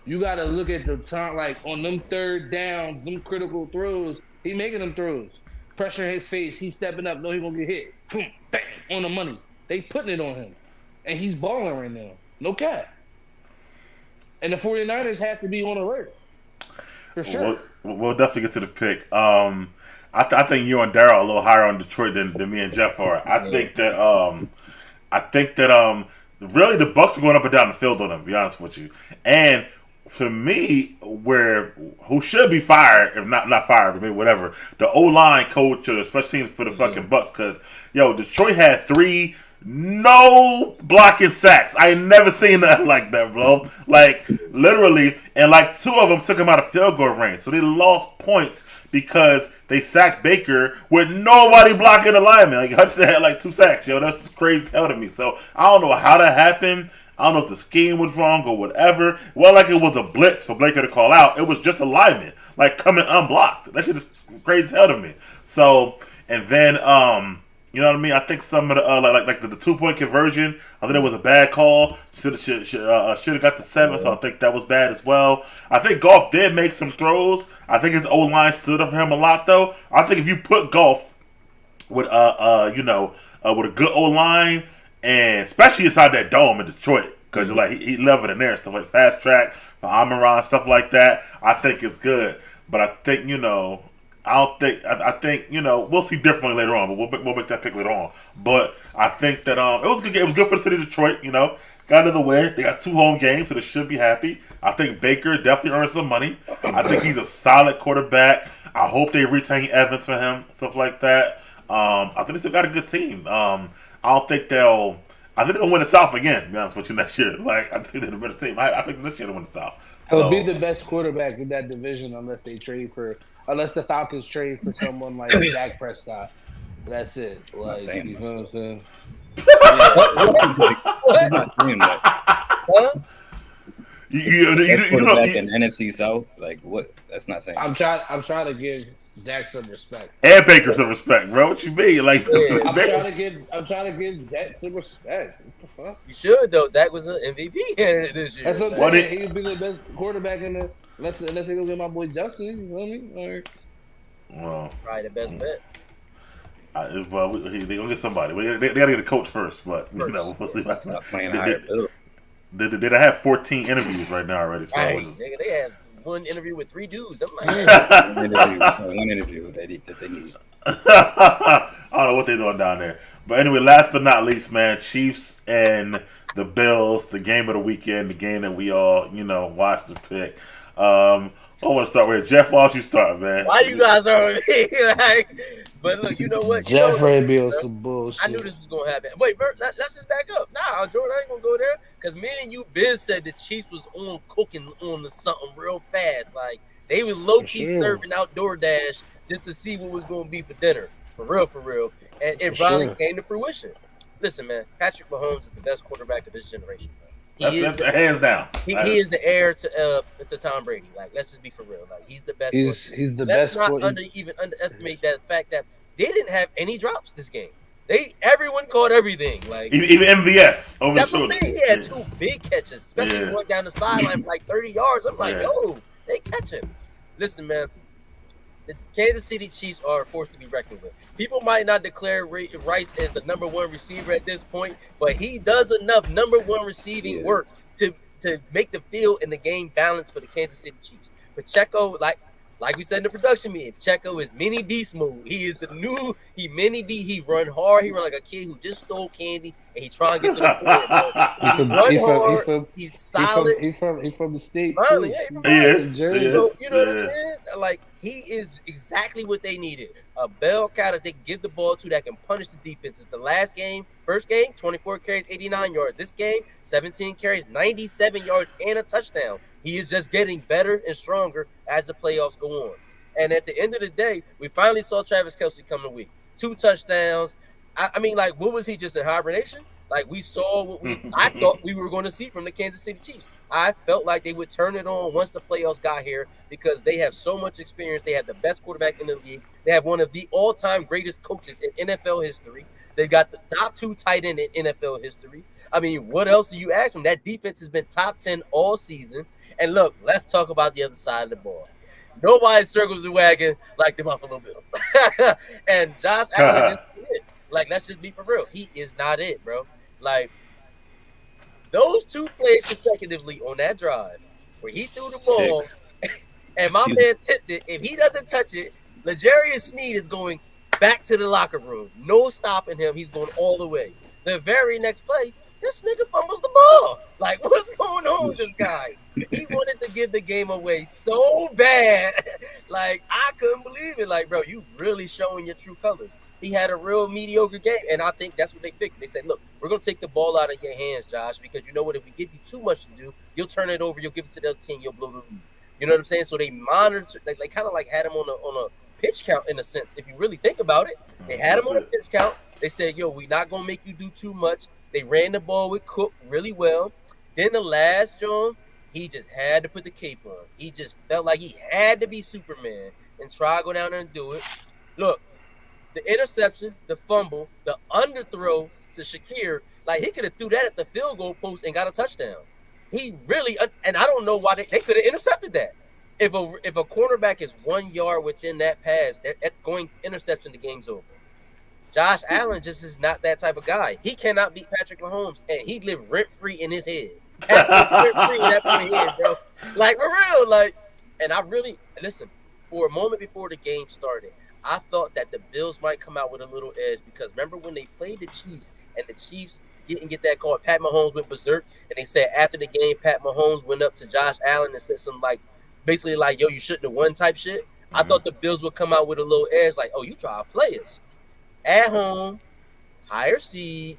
You got to look at the time, on them third downs, them critical throws, he making them throws. Pressure in his face, he's stepping up, no, he gonna get hit. Boom, bang, on the money. They putting it on him. And he's balling right now. No cap. And the 49ers have to be on alert. For sure. We'll definitely get to the pick. I think you and Daryl are a little higher on Detroit than me and Jeff are. I think that really the Bucks are going up and down the field on them. To be honest with you, and for me, who should be fired, if not fired, but maybe whatever, the O-line coach or the special teams for the fucking Bucks, because Detroit had 3 no blocking sacks. I ain't never seen nothing like that, bro. Like literally, and like 2 of them took him out of field goal range, so they lost points because they sacked Baker with nobody blocking the lineman. Like Hudson had like 2 sacks, that's just crazy hell to me. So I don't know how that happened. I don't know if the scheme was wrong or whatever. Well, like it was a blitz for Baker to call out. It was just a lineman, like coming unblocked. That shit is crazy hell to me. So, and then, you know what I mean? I think some of the like the 2-point conversion, I think it was a bad call. Should have got the 7, so I think that was bad as well. I think Goff did make some throws. I think his O-line stood up for him a lot, though. I think if you put Goff with with a good O-line, and especially inside that dome in Detroit, because like he leveled in there, stuff like fast track, the Amaron, stuff like that. I think it's good, but I think I think we'll see differently later on, but we'll make that pick later on. But I think that it was good. It was good for the city of Detroit. Got another win. They got 2 home games, so they should be happy. I think Baker definitely earned some money. I think he's a solid quarterback. I hope they retain Evans for him, stuff like that. I think they still got a good team. I think they'll win the South again, to be honest with you, next year. Like, I think they're the better team. I think this year they'll win the South. He'll be the best quarterback in that division unless the Falcons trade for someone like Dak Prescott. That's it. Like, you know what I'm saying? I'm not saying that. Huh? Quarterback in NFC South, like what? That's not saying. I'm trying to give Dak some respect. And Baker some respect, bro. What you mean? Like, I'm trying to give Dak some respect. What the fuck? You should though. Dak was an MVP candidate this year. That's what I'm saying. He would be the best quarterback in the. Unless they go get my boy Justin. You know what I mean? Like, well, probably the best bet. They're gonna get somebody. They gotta get a coach first, but we'll see about that. They have 14 interviews right now already. So right. They had one interview with 3 dudes. I'm like, one interview that they need. I don't know what they're doing down there. But anyway, last but not least, man, Chiefs and the Bills, the game of the weekend, the game that we all, watched and pick. I want to start with Jeff. Why don't you start, man? Why you guys are with me? But look, you know what? Jeff Ray Bill some bullshit. I knew this was gonna happen. Wait, let's just back up. Nah, Jordan, I ain't gonna go there because me and you, Biz said the Chiefs was on cooking on something real fast. Like they was low key serving out DoorDash just to see what was gonna be for dinner. For real. And it finally came to fruition. Listen, man, Patrick Mahomes is the best quarterback of this generation. That's hands down. He is the heir to Tom Brady. Like, let's just be for real. Like, he's the best. He's the best. Let's not underestimate that fact that they didn't have any drops this game. Everyone caught everything. Like even MVS over that's the shoulder. What I'm saying. He had 2 big catches, especially going down the sideline for like 30 yards. I'm like, yo, they catch him. Listen, man. The Kansas City Chiefs are a force to be reckoned with. People might not declare Rice as the number 1 receiver at this point, but he does enough number 1 receiving work to make the field and the game balance for the Kansas City Chiefs. Pacheco, like we said in the production meeting, Pacheco is mini beast mode. He is mini B. He run hard. He run like a kid who just stole candy and he trying to get to the point. He's solid. He's from the state. Finally, too. He is. You know what I'm saying? Like he is exactly what they needed. A bell cow that they can give the ball to that can punish the defenses. The first game, 24 carries, 89 yards. This game, 17 carries, 97 yards, and a touchdown. He is just getting better and stronger as the playoffs go on. And at the end of the day, we finally saw Travis Kelce come in week. 2 touchdowns. I mean, like, what was he, just in hibernation? Like, we saw what I thought we were going to see from the Kansas City Chiefs. I felt like they would turn it on once the playoffs got here because they have so much experience. They have the best quarterback in the league. They have one of the all-time greatest coaches in NFL history. They've got the top 2 tight end in NFL history. I mean, what else do you ask them? That defense has been top 10 all season. And look, let's talk about the other side of the ball. Nobody circles the wagon like the Buffalo Bills. And Josh Allen is it. Like, let's just be for real. He is not it, bro. Like, those 2 plays consecutively on that drive where he threw the ball. And my man tipped it. If he doesn't touch it, L'Jarius Sneed is going back to the locker room. No stopping him. He's going all the way. The very next play, this nigga fumbles the ball. Like, what's going on with this guy? He wanted to give the game away so bad. Like, I couldn't believe it. Like, bro, you really showing your true colors. He had a real mediocre game, and I think that's what they figured. They said, look, we're going to take the ball out of your hands, Josh, because you know what? If we give you too much to do, you'll turn it over, you'll give it to the other team, you'll blow the lead. You know what I'm saying? So they monitored, they kind of like had him on a pitch count in a sense. If you really think about it, they had him on a pitch count. They said, yo, we're not going to make you do too much. They ran the ball with Cook really well. Then the last John, he just had to put the cape on. He just felt like he had to be Superman and try to go down there and do it. Look, the interception, the fumble, the underthrow to Shakir, like he could have threw that at the field goal post and got a touchdown. He really, and I don't know why they could have intercepted that. If a cornerback is 1 yard within that pass, that's going interception, the game's over. Josh Allen just is not that type of guy. He cannot beat Patrick Mahomes, and he lived rent-free in his head. Rent-free in that boy's head, bro. Like, for real, like, and I really, listen, for a moment before the game started, I thought that the Bills might come out with a little edge because remember when they played the Chiefs and the Chiefs didn't get that call, Pat Mahomes went berserk, and they said after the game, Pat Mahomes went up to Josh Allen and said some like, basically like, yo, you shouldn't have won type shit. I thought the Bills would come out with a little edge like, oh, you try to play us. At home, higher seed,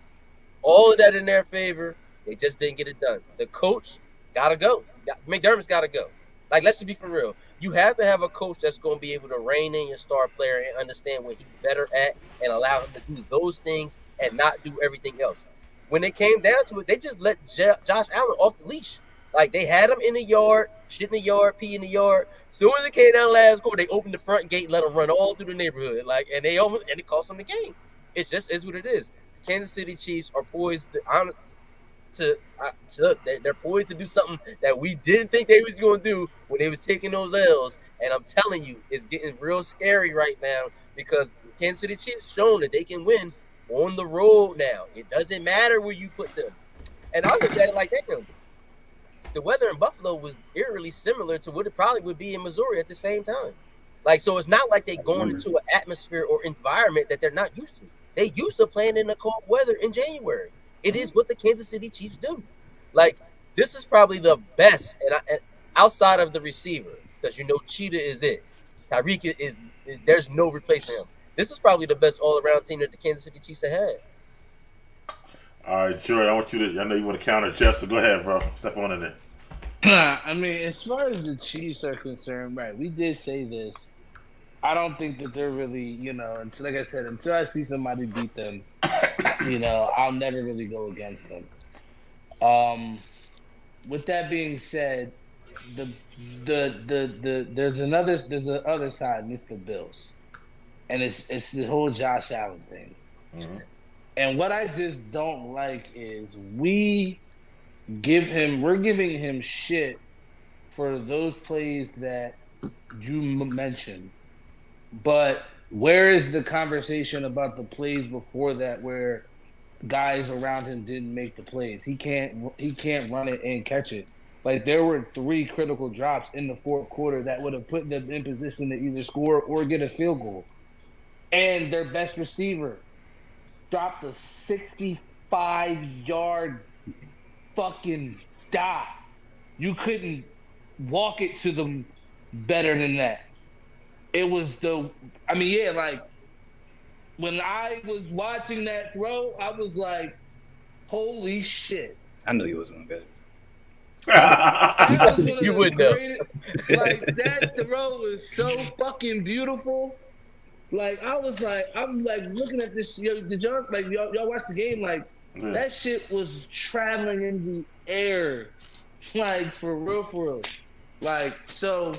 all of that in their favor. They just didn't get it done. The coach got to go. McDermott's got to go. Like, let's just be for real. You have to have a coach that's going to be able to rein in your star player and understand what he's better at and allow him to do those things and not do everything else. When it came down to it, they just let Josh Allen off the leash. Like, they had him in the yard, shit in the yard, pee in the yard. As soon as it came down last quarter, they opened the front gate and let him run all through the neighborhood. Like, and it cost them the game. It just is what it is. Kansas City Chiefs are poised they're poised to do something that we didn't think they was going to do when they was taking those L's. And I'm telling you, it's getting real scary right now because Kansas City Chiefs shown that they can win on the road now. It doesn't matter where you put them. And I look at it like, damn, the weather in Buffalo was eerily similar to what it probably would be in Missouri at the same time. Like, so it's not like they're going into an atmosphere or environment that they're not used to. They used to playing in the cold weather in January. It is what the Kansas City Chiefs do. Like, this is probably the best, and outside of the receiver, because you know Cheetah is it. Tyreek is there's no replacing him. This is probably the best all-around team that the Kansas City Chiefs have had. All right, Jordan, I know you want to counter Jeff, so go ahead, bro. Step on in there. I mean, as far as the Chiefs are concerned, right, we did say this. I don't think that they're really, until, like I said, until I see somebody beat them, I'll never really go against them. With that being said, there's the other side, and it's the Bills. And it's the whole Josh Allen thing. Mm-hmm. And what I just don't like is we're giving him shit for those plays that you mentioned. But where is the conversation about the plays before that where guys around him didn't make the plays? He can't run it and catch it. Like, there were 3 critical drops in the fourth quarter that would have put them in position to either score or get a field goal. And their best receiver dropped a 65-yard fucking dot. You couldn't walk it to them better than that. It was like, when I was watching that throw, I was like, holy shit. I knew he was going to get it. You would know. Like, that throw was so fucking beautiful. Like, I'm like looking at this. Did y'all watch the game? Like, that shit was traveling in the air. Like, for real. Like, so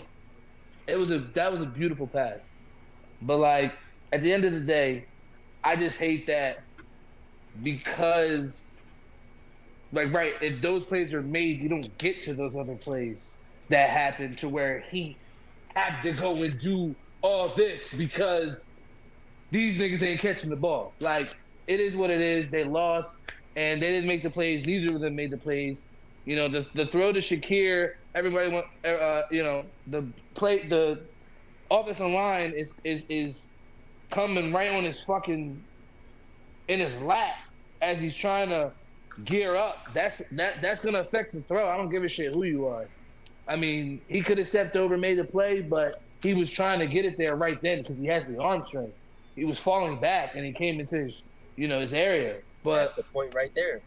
that was a beautiful pass. But, like, at the end of the day, I just hate that because, like, right, if those plays are made, you don't get to those other plays that happen to where he had to go and do all this because these niggas ain't catching the ball. Like, it is what it is. They lost, and they didn't make the plays. Neither of them made the plays. The throw to Shakir, Everybody want, the offensive line is coming right on his fucking in his lap as he's trying to gear up. That's gonna affect the throw. I don't give a shit who you are. I mean, he could have stepped over, made the play, but he was trying to get it there right then because he has the arm strength. He was falling back and he came into his area. But that's the point right there.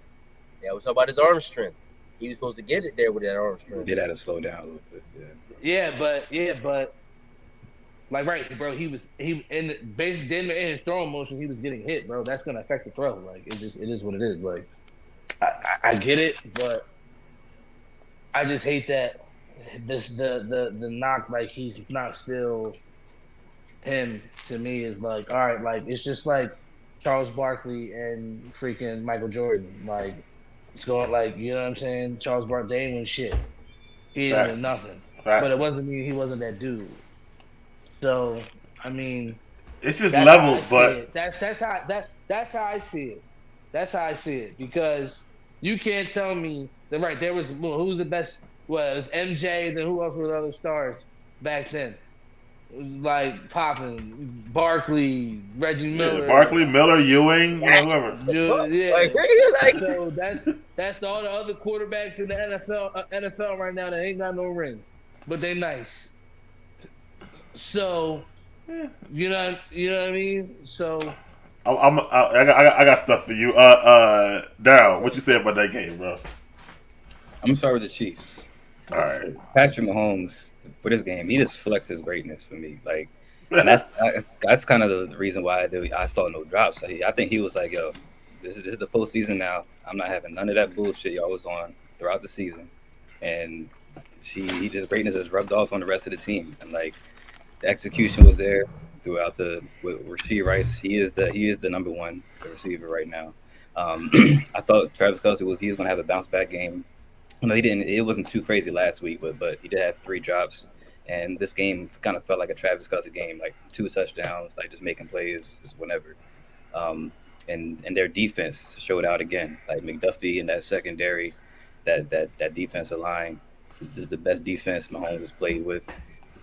Yeah, we talk about his arm strength. He was supposed to get it there with that arm strength. He did have to slow down a little bit. Yeah, but like right, bro. He in basically in his throwing motion, he was getting hit, bro. That's gonna affect the throw. Like it is what it is. Like I get it, but I just hate that the knock like he's not still him to me is like all right, like it's just like Charles Barkley and freaking Michael Jordan. Like it's going like you know what I'm saying. Charles Barkley they ain't win shit. He didn't win nothing. But it wasn't me. He wasn't that dude. So I mean, it's just levels. But that's how I see it. That's how I see it because you can't tell me that right there was who was the best. Well, it was MJ. Then who else were the other stars back then? It was like popping Barkley, Reggie Miller, Miller, Ewing, whoever. So that's all the other quarterbacks in the NFL right now that ain't got no ring, but they nice. So, you know what I mean. So, I got stuff for you. Daryl, what you say about that game, bro? I'm gonna start with the Chiefs. All right, Patrick Mahomes for this game, he just flexed his greatness for me. Like, and that's kind of the reason why I saw no drops. I think he was like, "Yo, this is the postseason now. I'm not having none of that bullshit y'all was on throughout the season." And his greatness has rubbed off on the rest of the team, and like the execution was there throughout with Rashee Rice. He is the number one receiver right now. I thought Travis Kelce was going to have a bounce back game. No, he didn't. It wasn't too crazy last week, but he did have 3 drops, and this game kind of felt like a Travis Kelce game, like 2 touchdowns, like just making plays, just whenever. And their defense showed out again, like McDuffie and that secondary, that defensive line. This is the best defense Mahomes has played with,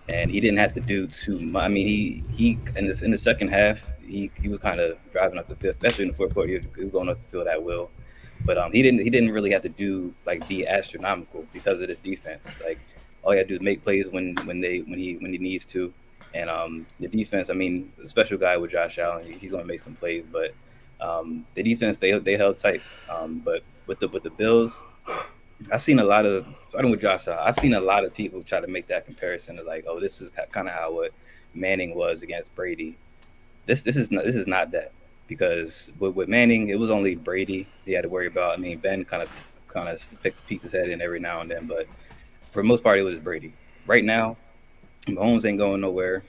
and he didn't have to do too much. I mean, he in the second half, he was kind of driving up the field, especially in the fourth quarter. He was going up the field at will. But he didn't really have to do like be astronomical because of the defense. Like all he had to do is make plays when he needs to. And the defense, I mean, the special guy with Josh Allen, he's gonna make some plays, but the defense they held tight. But with the Bills, I've seen a lot of starting with Josh Allen. I've seen a lot of people try to make that comparison to like, oh, this is kind of how what Manning was against Brady. This is not that. Because with Manning, it was only Brady he had to worry about. I mean, Ben kind of peeked his head in every now and then, but for the most part, it was Brady. Right now, Mahomes ain't going nowhere.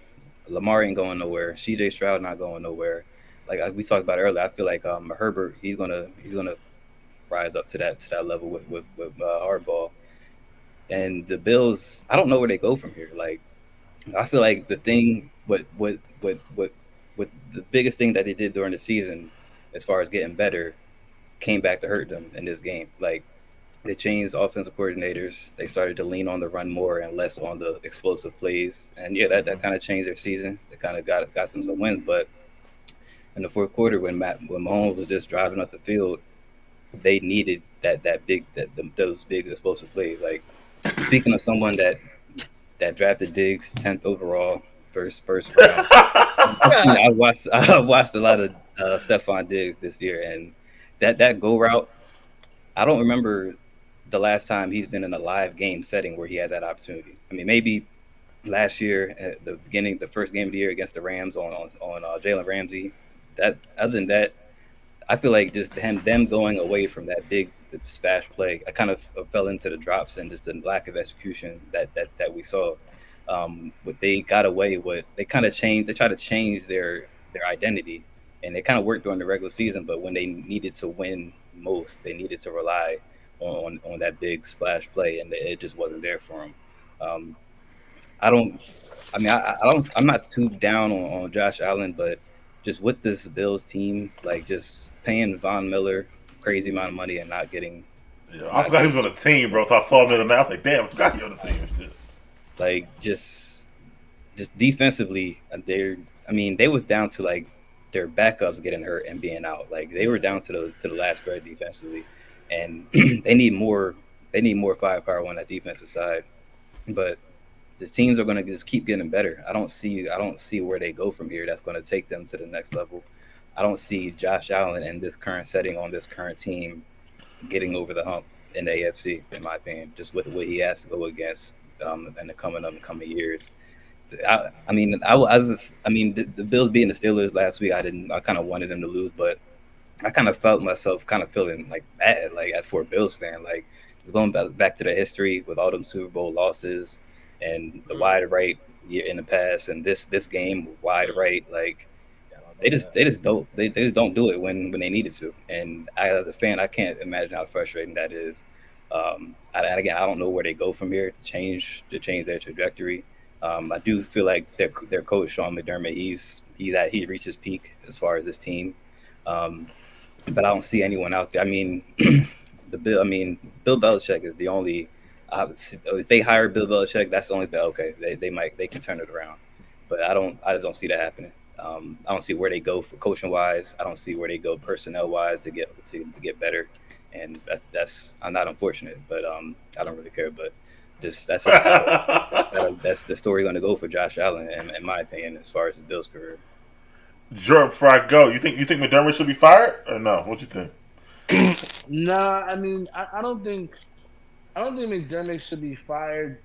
Lamar ain't going nowhere. C.J. Stroud not going nowhere. Like we talked about earlier, I feel like Herbert he's gonna rise up to that level with hardball. And the Bills, I don't know where they go from here. Like I feel like the thing what the biggest thing that they did during the season, as far as getting better, came back to hurt them in this game. Like they changed offensive coordinators. They started to lean on the run more and less on the explosive plays. And yeah, that kind of changed their season. It kind of got them some wins. But in the fourth quarter, when Mahomes was just driving up the field, they needed those big explosive plays. Like speaking of someone that drafted Diggs 10th overall, first round. I watched a lot of Stephon Diggs this year, and that go route. I don't remember the last time he's been in a live game setting where he had that opportunity. I mean, maybe last year at the first game of the year against the Rams on Jalen Ramsey. That other than that, I feel like just them going away from that big splash play, I kind of fell into the drops and just the lack of execution that we saw. What they got away with, they kind of changed. They tried to change their identity, and it kind of worked during the regular season. But when they needed to win most, they needed to rely on that big splash play, and it just wasn't there for them. I'm not too down on Josh Allen, but just with this Bills team, like just paying Von Miller crazy amount of money and not getting Yeah, I forgot he was on the team, bro. So I saw him in the night. I was like, damn, I forgot he was on the team. Shit. Like just defensively, they was down to like their backups getting hurt and being out. Like they were down to the last thread defensively, and they need more firepower on that defensive side. But the teams are going to just keep getting better. I don't see where they go from here. That's going to take them to the next level. I don't see Josh Allen in this current setting on this current team getting over the hump in the AFC, in my opinion, just with what he has to go against in the coming years. The Bills beating the Steelers last week, I kind of wanted them to lose, but I kind of felt myself kind of feeling like bad, like for a Bills fan, like just going back to the history with all them Super Bowl losses and the wide right in the past, and this game wide right, like they just don't do it when they needed to. And as a fan, I can't imagine how frustrating that is. Again, I don't know where they go from here to change their trajectory. I do feel like their coach Sean McDermott, he reached his peak as far as this team, but I don't see anyone out there. I mean, Bill Belichick is the only. If they hire Bill Belichick, that's the only thing. Okay, they can turn it around, but I just don't see that happening. I don't see where they go for coaching wise. I don't see where they go personnel wise to get better, and I'm not unfortunate, but I don't really care. But that's the story going to go for Josh Allen, in my opinion, as far as his Bills career. Jordan, before I go, you think McDermott should be fired or no? What you think? Nah, I mean, I don't think McDermott should be fired.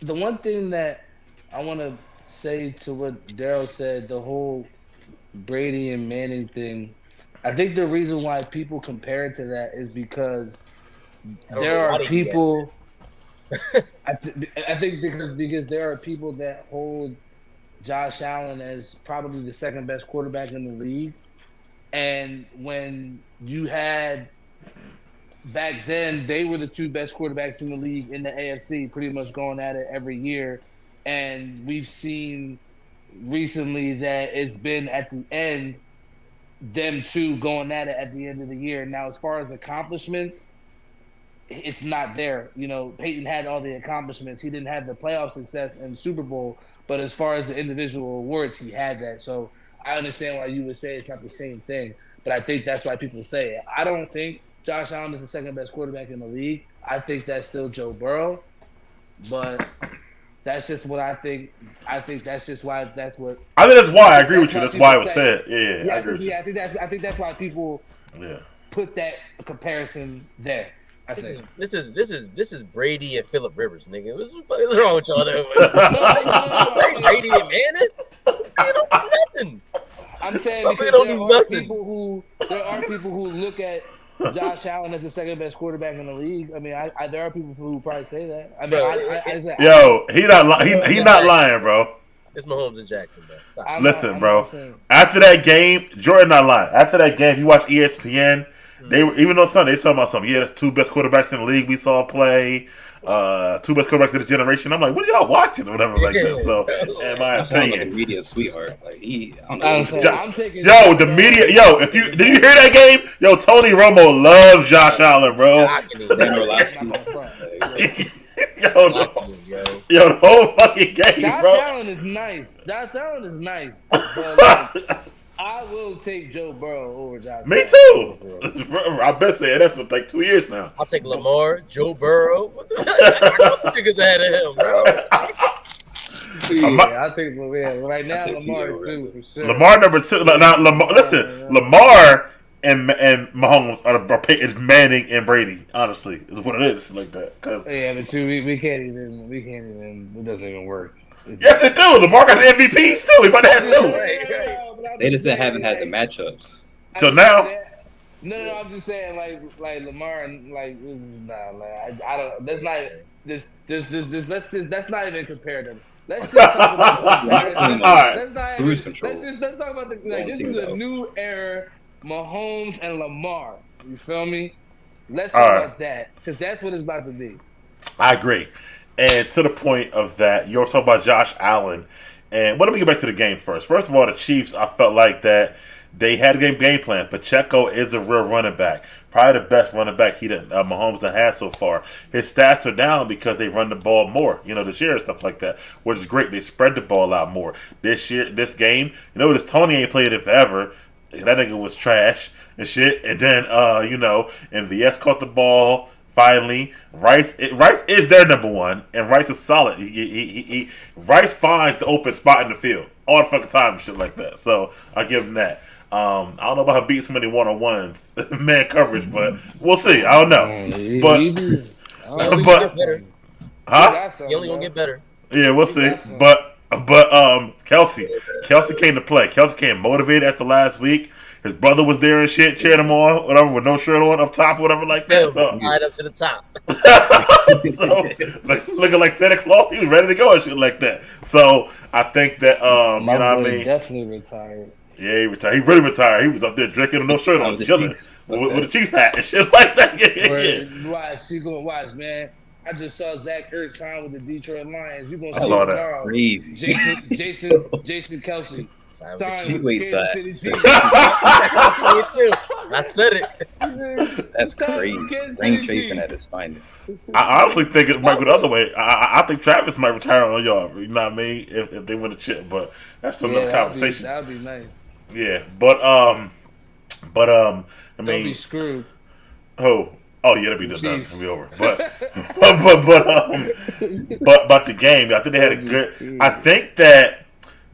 The one thing that I want to say to what Daryl said, the whole Brady and Manning thing, I think the reason why people compare it to that is because there are people. I think because there are people that hold Josh Allen as probably the second best quarterback in the league, and when you had back then, they were the two best quarterbacks in the league in the AFC, pretty much going at it every year. And we've seen recently that it's been at the end, them two going at it at the end of the year. Now, as far as accomplishments, it's not there. You know, Peyton had all the accomplishments. He didn't have the playoff success and Super Bowl, but as far as the individual awards, he had that. So I understand why you would say it's not the same thing, but I think that's why people say it. I don't think Josh Allen is the second best quarterback in the league. I think that's still Joe Burrow, but that's just what I think. I think that's just why that's what. I think that's why I agree with you. That's why I would say it. Yeah, I agree with you. I think that's why people put that comparison there. This is Brady and Phillip Rivers, nigga. What's wrong with y'all? Say Brady and Manning? They don't do nothing. I'm saying because there are people who look at Josh Allen as the second best quarterback in the league. I mean, there are people who probably say that. I mean, he's not lying, bro. It's Mahomes and Jackson, bro. Listen, bro. After that game, Jordan not lying. After that game, you watch ESPN. They were, even on Sunday, they talking about something. Yeah, that's two best quarterbacks in the league we saw play. Two best quarterbacks of this generation. I'm like, what are y'all watching or whatever like that? So, in my opinion, like a media sweetheart. Like the media. Yo, did you hear that game? Yo, Tony Romo loves Josh Allen, bro. Yo, the whole fucking game, bro. Josh Allen is nice. But I will take Joe Burrow over Josh Allen. Me too. I've been saying that's for like 2 years now. I'll take Lamar, Joe Burrow. What the niggas ahead of him, bro? I think right now Lamar is 2 for sure. Lamar number 2. Now, Lamar and Mahomes is Manning and Brady. Honestly, is what it is like that. But we can't even. It doesn't even work. Yes, it do. Lamar got the MVPs too. He about to have 2. They just haven't had the matchups. So now. No, I'm just saying, like Lamar, and like I don't. That's not that's not even comparative. Let's just talk about cruise control. Let's talk about this is a new era, Mahomes and Lamar. You feel me? Let's talk about that because that's what it's about to be. I agree. And to the point of that, you're talking about Josh Allen. And let me get back to the game first. First of all, the Chiefs, I felt like that They had a game plan. Pacheco is a real running back. Probably the best running back Mahomes done had so far. His stats are down because they run the ball more, this year and stuff like that, which is great. They spread the ball out more. This game, this Tony ain't played it forever. That nigga was trash and shit. And then, MVS caught the ball. Finally, Rice is their number one, and Rice is solid. Rice finds the open spot in the field all the fucking time and shit like that. So I give him that. I don't know about how beating so many 1-on-1s, man coverage, but we'll see. I don't know. He only gonna get better. Yeah, we'll see. But Kelsey came to play. Kelsey came motivated after last week. His brother was there and shit, cheering him on, whatever, with no shirt on up top, whatever like that. So right up to the top. So looking like Santa Claus, he was ready to go and shit like that. So I think that you know what I mean. Definitely retired. Yeah, he retired. He really retired. He was up there drinking with no shirt on, chilling with a Chiefs hat and shit like that. Yeah. Watch, you gonna watch, man. I just saw Zach Ertz sign with the Detroit Lions. You gonna I see saw that. tomorrow. Crazy. Jason Kelsey. He waits for that. I said it. That's crazy. Ring chasing at his finest. I honestly think it might go the other way. I think Travis might retire on y'all. You know what I mean? If they win the chip, but that's another conversation. That'd be nice. Yeah, but I mean, Don't be screwed. Oh yeah, that'd be done. Chiefs. It'll be over. But the game, I think they had a good. I think that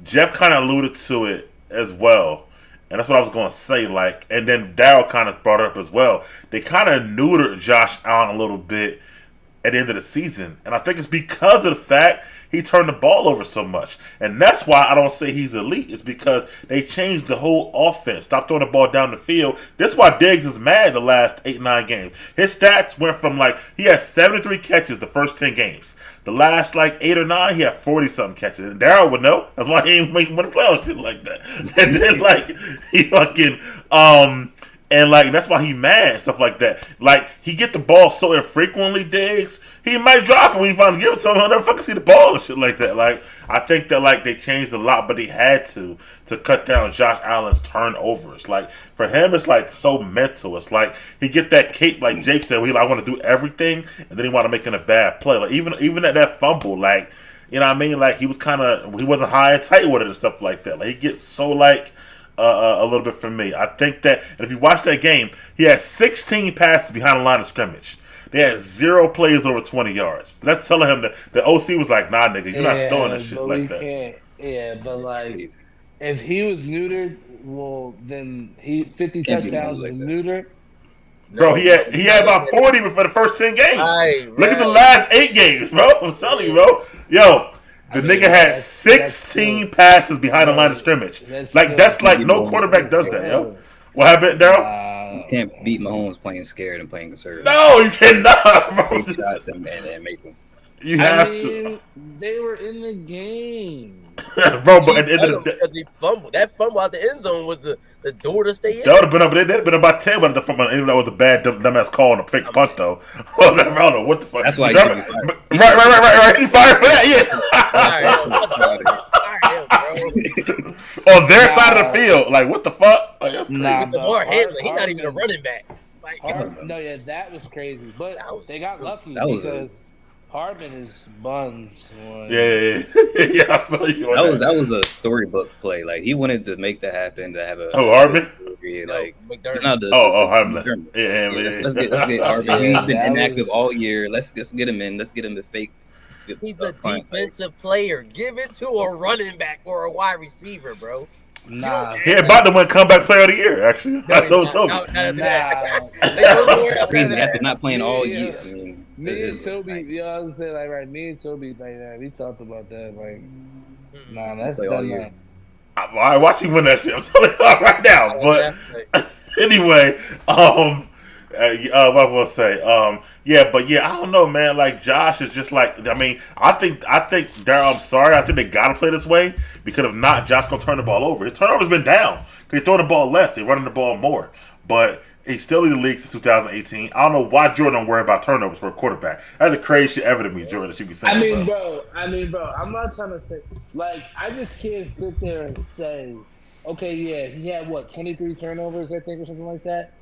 Jeff kind of alluded to it as well, and that's what I was going to say. Like, and then Darryl kind of brought it up as well. They kind of neutered Josh Allen a little bit at the end of the season, and I think it's because of the fact he turned the ball over so much. And that's why I don't say he's elite. It's because they changed the whole offense. Stop throwing the ball down the field. This is why Diggs is mad the last 8-9 games. His stats went from he had 73 catches the first 10 games. The last 8 or 9, he had 40-something catches. And Darryl would know. That's why he ain't making the playoffs shit like that. And then he fucking and that's why he mad and stuff like that. He get the ball so infrequently, Diggs. He might drop it when you finally give it to him. He'll never fucking see the ball and shit like that. I think that they changed a lot, but they had to cut down Josh Allen's turnovers. For him, it's so mental. It's he get that cape, like Jake said, where I want to do everything, and then he want to make it a bad play. Even at that fumble, you know what I mean? He was he wasn't high and tight with it and stuff like that. He gets so a little bit from me. I think that, and if you watch that game, he had 16 passes behind the line of scrimmage. They had 0 plays over 20 yards. That's telling him that the OC was like, nah, nigga, you're not throwing this shit like that. Yeah, but if he was neutered, well, then 50 touchdowns was neutered. Bro, he had about 40 for the first 10 games. Right. Look at the last 8 games, bro. I'm telling you, bro. Yo, the nigga had 16 passes behind the line of scrimmage. That's no quarterback does that, yo. What happened, Darryl? You can't beat Mahomes playing scared and playing conservative. No, you cannot, bro. Take shots and make them. You have to. They were in the game. Bro, but at the end of the day, they fumbled. That fumble out the end zone was the door to stay in. That would have been up. They'd have been about 10, but the fumble. Even that was a bad dumbass call and a fake punt, though. I don't know what the fuck. That's why you right. He fired for that, yeah. On their side of the field, what the fuck? That's crazy. Lamar Hamlin, he's not even a running back. That was crazy. But they got lucky because Hardman is buns. Yeah. I feel you on that was a storybook play. He wanted to make that happen to have a. Oh, Hardman. McDermott. Hardman. Yeah. Let's get Hardman. He's been inactive all year. Let's get him in. Let's get him the fake. He's a defensive player. Give it to a running back or a wide receiver, bro. Nah. He about to win comeback player of the year, actually. I told Toby. Crazy after not playing all year. I mean, me and Toby, me and Toby, we talked about that. Nah, that's done now. I watch him win that shit. I'm telling you right now. But anyway, what I was say, I don't know, man. Josh is just I think Darryl. I'm sorry, I think they gotta play this way because if not, Josh gonna turn the ball over. His turnover's been down. They throw the ball less. They running the ball more, but he's still in the league since 2018. I don't know why Jordan don't worry about turnovers for a quarterback. That's the crazy shit ever to me, Jordan. That you be saying. Bro. I'm not trying to say I just can't sit there and say Okay, yeah, he had what 23 turnovers, I think, or something like that.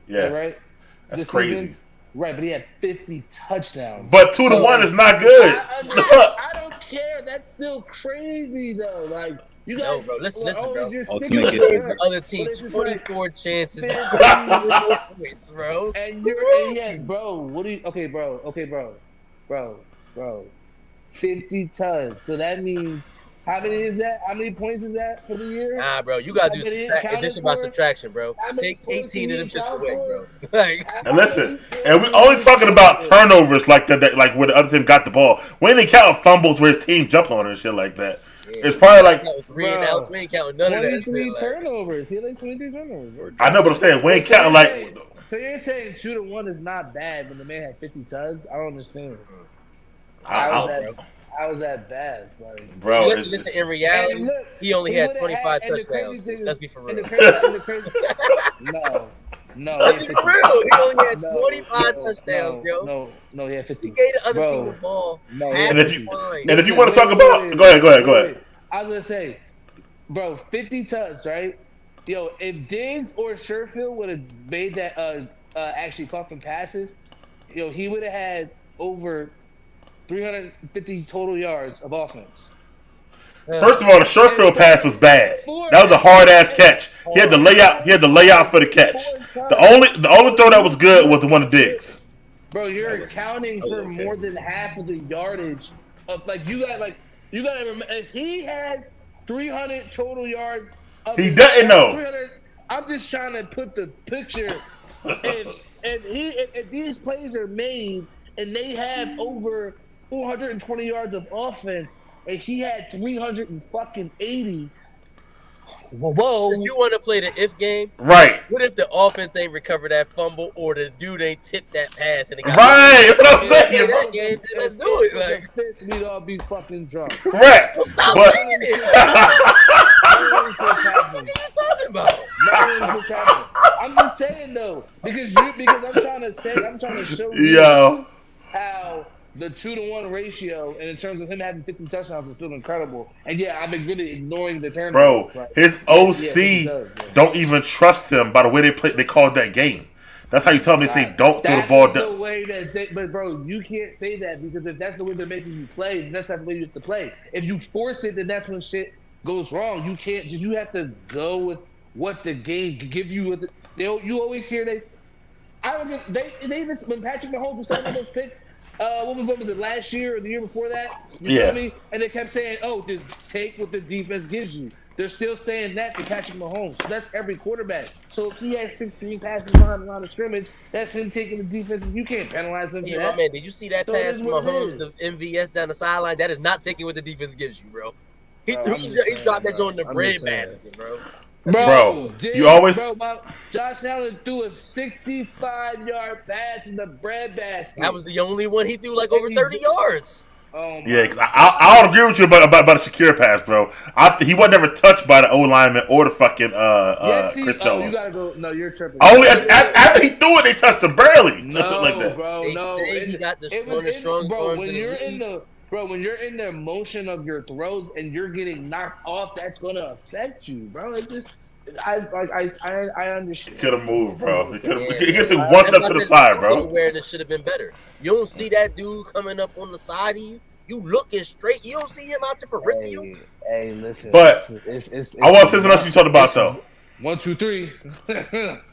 Yeah, Right. that's This crazy. season? Right, but he had 50 touchdowns. But 2-1 is not good. I don't care. That's still crazy though. Like you guys, bro, listen, bro. you're Ultimate sticking get You with gave there. the other team But it's just 24 chances to 50 score points, bro. And What's you're, wrong and yeah, with you? bro. What do you? Okay, bro. 50 tons. So that means how many is that? How many points is that for the year? Nah, bro, you gotta How do many subtract, accounted addition by for? subtraction, bro. How many Take points 18 of did them he shits account away, for? bro. Like, And listen, and we only talking about turnovers like that, like where the other team got the ball. We ain't count fumbles where his team jumped on and shit like that. yeah, It's probably like, counting 3 and outs. We ain't counting none of that. 23 shit, like- turnovers. He had like 23 turnovers. I know, but I'm saying we ain't counting like. So you're saying 2-1 is not bad when the man had 50 tons? I don't understand. I- How was that bad? Like, Bro, Listen, in reality, And look, he only he had would've 25 and the crazy touchdowns. thing is- Let's be for real. and the crazy, no, Let's he be had for 50. real. He only had No, 25 no, touchdowns, yo. No, he had 50. He gave the other Bro, team the ball. no, half And if the you- time. and if you want to talk Wait, about, wait, go ahead. wait. I was gonna say, bro, 50 tons, right? Yo, if Diggs or Sherfield would have made that, actually caught them passes, yo, he would have had over 350 total yards of offense. First of all, the Sherfield pass was bad. That was a hard ass catch. He had the layout. He had the layout for the catch. The only throw that was good was the one to Diggs. Bro, you're accounting for more than half of the yardage of you gotta remember if he has 300 total yards. He doesn't know. 300. I'm just trying to put the picture. If these plays are made and they have over 420 yards of offense, and he had 380. Whoa! If you want to play the if game, Right. what if the offense ain't recovered that fumble or the dude ain't tipped that pass and it got Right. That's what I'm That saying. game, then let's do it. Like, We'd all be fucking drunk. Correct. stop But saying it. Nothing's What are you talking about? Nothing's happening. I'm just saying though, because I'm trying to show you yo, how the 2-1 ratio, and in terms of him having 50 touchdowns, is still incredible. And yeah, I've been really ignoring the turnovers. bro, Right? his OC don't even trust him by the way they called that game. That's how you tell them they say don't throw the That ball is the down. way that but bro, you can't say that because if that's the way they're making you play, then that's not the way you have to play. If you force it, then that's when shit goes wrong. You can't. You have to go with what the game can give you. You always hear they even when Patrick Mahomes was throwing those picks. What was it last year or the year before that? You feel me? And they kept saying, "Oh, just take what the defense gives you." They're still saying that to Patrick Mahomes. So that's every quarterback. So if he has 16 passes behind the line of scrimmage, that's him taking the defenses. You can't penalize him for Yeah, that. my man, did you see that So pass it is from what it Mahomes, the is. MVS down the sideline? That is not taking what the defense gives you, bro. He Bro, threw, I'm he just saying, dropped that bro. joint in the I'm bread just saying. basket, bro. Bro, you always- Josh Allen threw a 65-yard pass in the bread basket. That was the only one he threw like over 30 yards. Oh my Yeah, I'll agree with you about the Shakir pass, bro. He wasn't ever touched by the O lineman or the fucking Yes, Chris you Jones. gotta go. No, you're tripping. Only after he threw it, they touched him barely. No, like that. bro, They no. say he got the It one of the was strongest bro, arms when in the you're league. in the when you're in the motion of your throws and you're getting knocked off, that's gonna affect you, bro. It just, I understand. Could have moved, bro. He Yeah. gets it one step to the side, bro. Awareness should have been better. You don't see that dude coming up on the side of you. You looking straight. You don't see him out the peripheral. Hey, listen. But it's I want to say something else you talked about though. 1, 2, 3.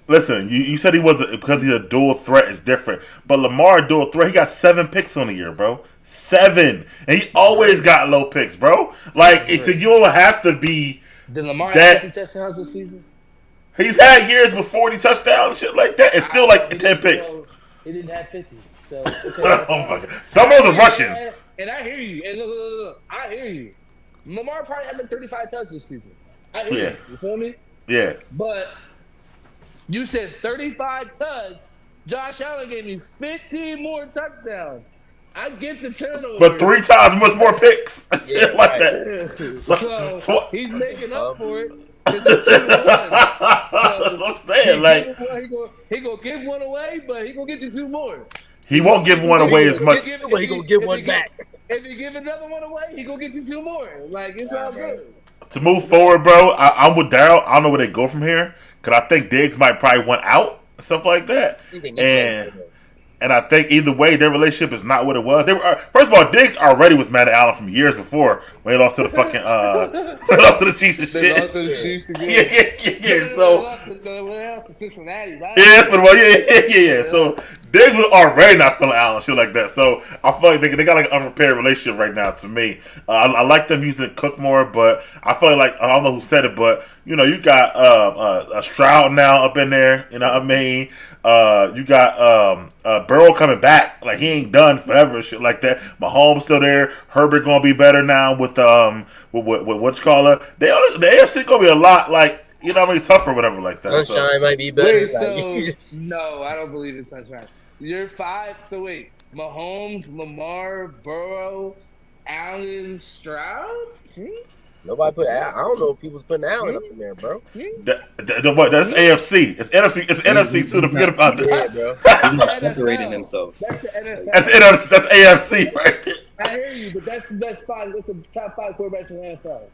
Listen, you said he wasn't because he's a dual threat is different, but Lamar a dual threat. He got 7 picks on the year, bro. 7, and he always got low picks, bro. Like so, you don't have to be. Did Lamar That- have 50 touchdowns this season? He's had years with 40 touchdowns and shit like that. It's still like 10 picks. He didn't have 50. So Oh my God. Some of those are rushing. And I hear you. And look, I hear you. Lamar probably had like 35 touchdowns this season. I hear you. You feel me? Yeah. But you said 35 touchdowns. Josh Allen gave me 15 more touchdowns. I get the turnover. But 3 times much more picks. Yeah, Shit like right. that. So he's making up for it. That's what I'm saying. Like, He gonna give one away, but he gonna get you 2 more. he won't give one away as much. But he gonna give one back. If he give another one away, he gonna get you 2 more. Like it's all good. To move forward, bro, I'm with Daryl. I don't know where they go from here because I think Diggs might probably want out, stuff like that, I think they need and. that. And I think either way, their relationship is not what it was. They were first of all, Diggs already was mad at Allen from years before when he lost to the fucking lost to the Chiefs and They shit. lost to the Chiefs again. Yeah. So They lost to Cincinnati, right? yeah, that's what it was. Yeah. So Diggs was already not feeling Allen, shit like that. So I feel like they got like an unrepaired relationship right now. To me, I like them using Cook more, but I feel like I don't know who said it, but you know, you got a Stroud now up in there. You know what I mean? You got Burrow coming back, like he ain't done forever, shit like that. Mahomes still there. Herbert gonna be better now with what you call it. The AFC gonna be a lot like you know what I mean, tougher, whatever like that. Sunshine might be better. Wait, so no, I don't believe in sunshine. You're 5. So wait, Mahomes, Lamar, Burrow, Allen, Stroud. Nobody put. I don't know if people's putting Allen up in there, bro. What? That's AFC. It's NFC. It's NFC too. To forget about that. Yeah, bro. He's not separating himself. That's the NFL. That's NFC. That's AFC, right? I hear you, but that's the best 5. That's the top 5 quarterbacks in the NFL.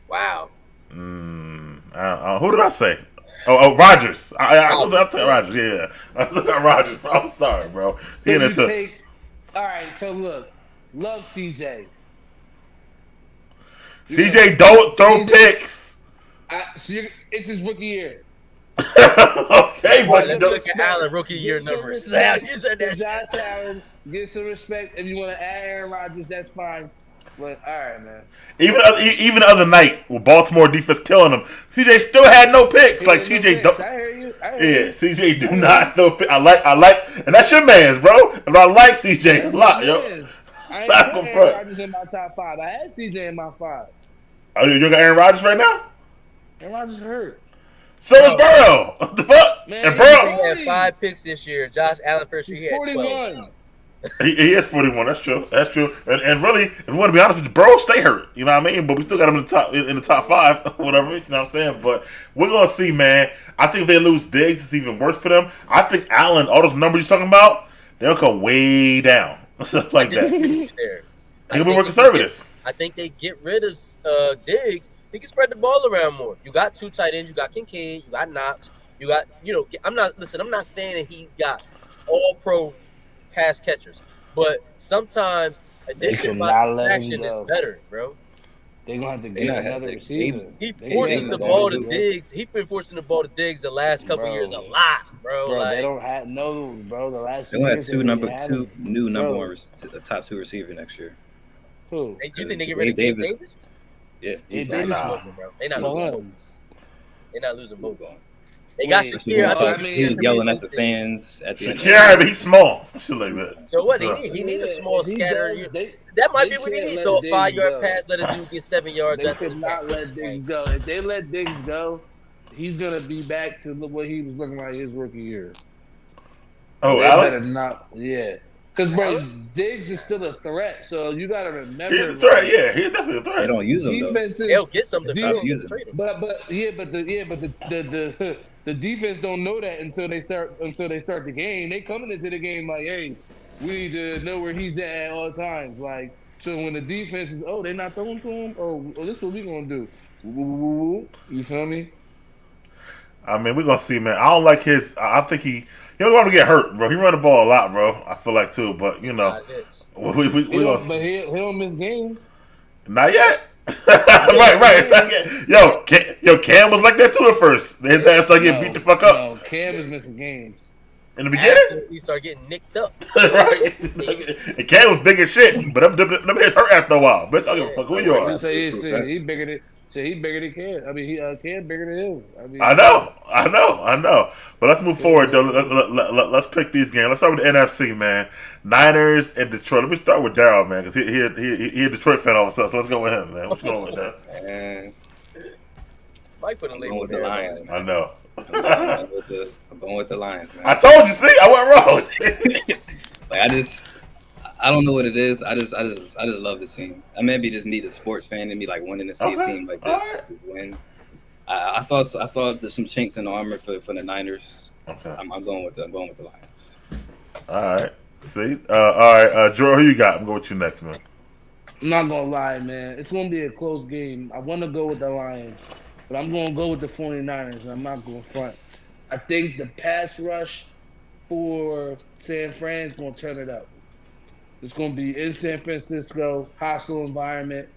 Wow. Who did I say? Oh, Rodgers. I'll take Rodgers. Yeah, I took Rodgers. I'm sorry, bro. All right. So look, love CJ. CJ don't throw picks. It's his rookie year. Okay, but Let's look at Allen rookie year numbers. You said that. Josh Allen, get some respect. If you want to add Aaron Rodgers, that's fine. But all right, man. Even the other night with Baltimore defense killing them, CJ still had no picks. Like CJ don't. I hear you. CJ do not throw picks. I like, and that's your man's, bro. And I like CJ a lot, yo. I ain't got Aaron Rodgers in my top 5. I had CJ in my 5. Oh, you got Aaron Rodgers right now? Aaron Rodgers hurt. So is Burrow. What the fuck? Man, and Burrow. He had 5 picks this year. Josh Allen first year he had 41. 12. He is 41. That's true. And really, if we want to be honest with you, Burrow stay hurt. You know what I mean? But we still got him in the top 5, whatever. You know what I'm saying? But we're gonna see, man. I think if they lose Diggs, it's even worse for them. I think Allen, all those numbers you're talking about, they'll come way down, stuff like that. He'll be more conservative. I think they get rid of Diggs. He can spread the ball around more. You got 2 tight ends. You got Kincaid. You got Knox. You got I'm not saying that he got all pro pass catchers, but sometimes addition by subtraction is better, bro. They're gonna have to get another receiver. He forces the ball to Diggs. He's been forcing the ball to Diggs the last couple years a lot, bro. Like, they don't have bro. The last they have two new number 1 top 2 receiver next year. Who? You think they get rid of Davis? Yeah, Davis, bro. They not losing. They're not losing both. They got Shakir. He was yelling at the fans at the end. Shakir, but he's small. Shit like that. So what? He need a small scatter. That might be what he needs, though. A 5-yard pass, let a dude get 7 yards. They could not let Diggs go. If they let Diggs go, he's gonna be back to what he was looking like his rookie year. Oh, they Allen? better not. Yeah. Because, bro, Diggs is still a threat, so you got to remember. He's a threat, yeah. He's definitely a threat. They don't use him, though. They'll get something from him. But the defense don't know that until they start the game. They coming into the game like, hey, we need to know where he's at all times. Like, so when the defense is, they're not throwing to him. This is what we gonna do. You feel me? I mean, we're gonna see, man. I don't like his. I think he don't want to get hurt, bro. He run the ball a lot, bro. I feel like too, but we gonna see. But he don't miss games. Not yet. right. Yo, Cam was like that too at first. His ass started getting beat the fuck up. No, Cam is missing games. In the beginning? He started getting nicked up. Right. And Cam was big as shit, but them hits hurt after a while. Bitch, I don't give a fuck who you are. He's bigger than. He bigger than Cam. I mean, Cam bigger than him. I know. But let's move forward, though. Let's pick these games. Let's start with the NFC, man. Niners and Detroit. Let me start with Daryl, man, because he a Detroit fan all of a sudden. So let's go with him, man. What's going on with that? Mike put a label with the Lions, man. I know. I'm going with the Lions, man. I told you. See, I went wrong. I don't know what it is. I just love this team. I maybe just me, the sports fan, and me like wanting to see a team like this win. I saw some chinks in the armor for the Niners. Okay. I'm going with the Lions. All right. See. All right. Jordan, who you got? I'm going with you next, man. I'm not gonna lie, man. It's gonna be a close game. I want to go with the Lions, but I'm gonna go with the 49ers. I'm not gonna front. I think the pass rush for San Fran's gonna turn it up. It's gonna be in San Francisco, hostile environment.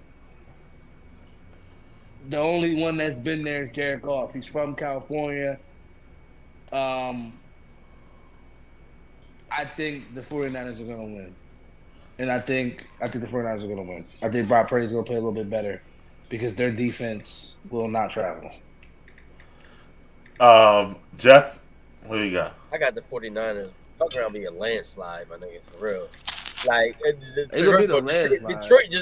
The only one that's been there is Jared Goff. He's from California. I think the 49ers are gonna win. And I think the 49ers are going to win. I think Brock Purdy's going to play a little bit better because their defense will not travel. Jeff, what do you got? I got the 49ers. Fuck around be a landslide, my nigga, for real. Like, Detroit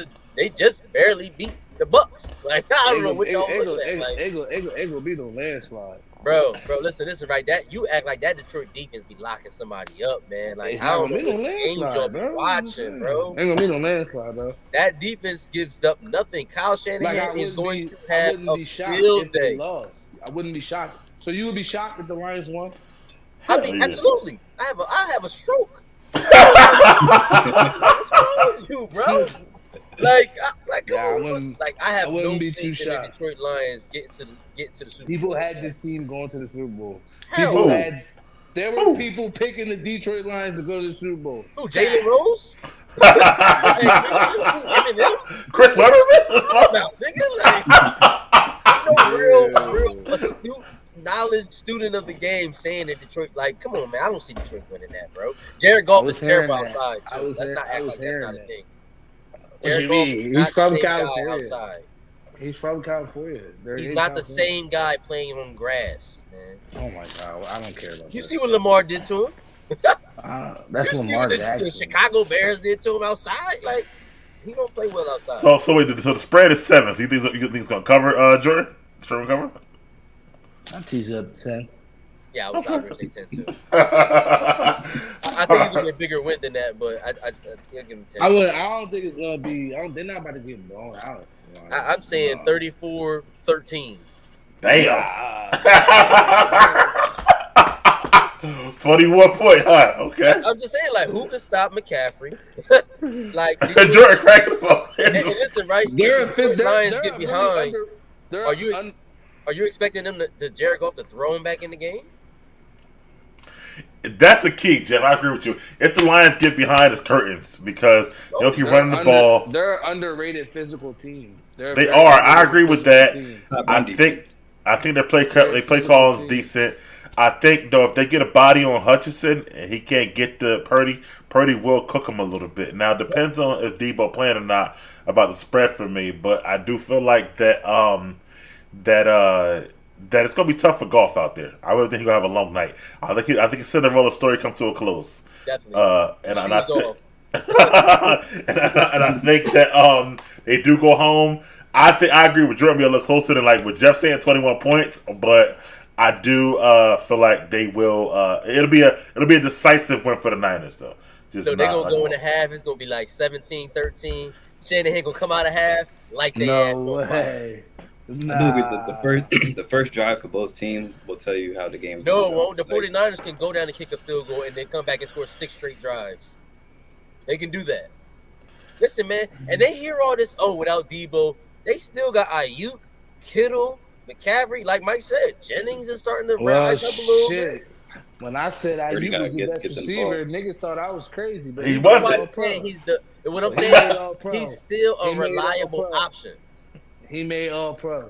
just barely beat the Bucks. Like, I don't know what y'all was saying. It gonna be no landslide. Bro, listen, right? That you act like that Detroit defense be locking somebody up, man. Like, I don't know what games y'all be watching, bro. Ain't gonna be no landslide, bro. That defense gives up nothing. Kyle Shanahan is going to have a field day. I wouldn't be shocked. So you would be shocked if the Lions won? I mean, absolutely. I have a stroke. What's wrong with you, bro? Like, I have no faith in the Detroit Lions get to the Super Bowl. People had this team going to the Super Bowl. Hell, there were people picking the Detroit Lions to go to the Super Bowl. Who, Jalen Rose? Chris Webber? Real astute, knowledge student of the game saying that Detroit, like, come on, man, I don't see Detroit winning that, bro. Jared Goff is terrible outside, too. That's not a thing. What you mean? He's from California. He's from California. He's not the same guy playing on grass, man. Oh my God, I don't care about that. You see what Lamar did to him? That's Lamar Jackson. The Chicago Bears did to him outside. Like, he don't play well outside. So wait, so the spread is 7. So you think it's gonna cover, Jordan? Jordan cover? I'll tease up 10. Yeah, I was going to say 10 too. I think he's gonna be a bigger win than that, but I'll give him 10. I don't think it's gonna be. They're not about to get blown out. I'm saying 34-13. Damn. 21-point, huh? Okay. I'm just saying, like, who can stop McCaffrey? Like, Jordan cracking him up. And listen, right? The Lions get behind. Are you expecting them to Jared Goff to throw him back in the game? That's the key, Jeff. I agree with you. If the Lions get behind, it's curtains because they'll keep running the ball. They're an underrated physical team. They are. I agree with that. I think their play call is decent. I think though if they get a body on Hutchinson and he can't get to Purdy will cook him a little bit. Now it depends on if Debo playing or not about the spread for me, but I do feel like that that it's gonna be tough for Goff out there. I really think he's gonna have a long night. I think his Cinderella story comes to a close. Definitely. And I think that they do go home. I agree with Jordan. Be a little closer than like with Jeff saying 21 points, but I do feel like they will. It'll be a decisive win for the Niners though. So they're gonna go in the half. It's gonna be like 17-13. Shanahan gonna come out of half like they ass. No way. Nah. I believe the first drive for both teams will tell you how the game is going. No, the 49ers can go down and kick a field goal and then come back and score 6 straight drives. They can do that. Listen, man, and they hear all this, without Debo, they still got Ayuk, Kittle, McCaffrey. Like Mike said, Jennings is starting to rise up a little bit. When I said Ayuk was the best receiver, niggas thought I was crazy. But he wasn't. What I'm saying, he's still a reliable option. He made All-Pro.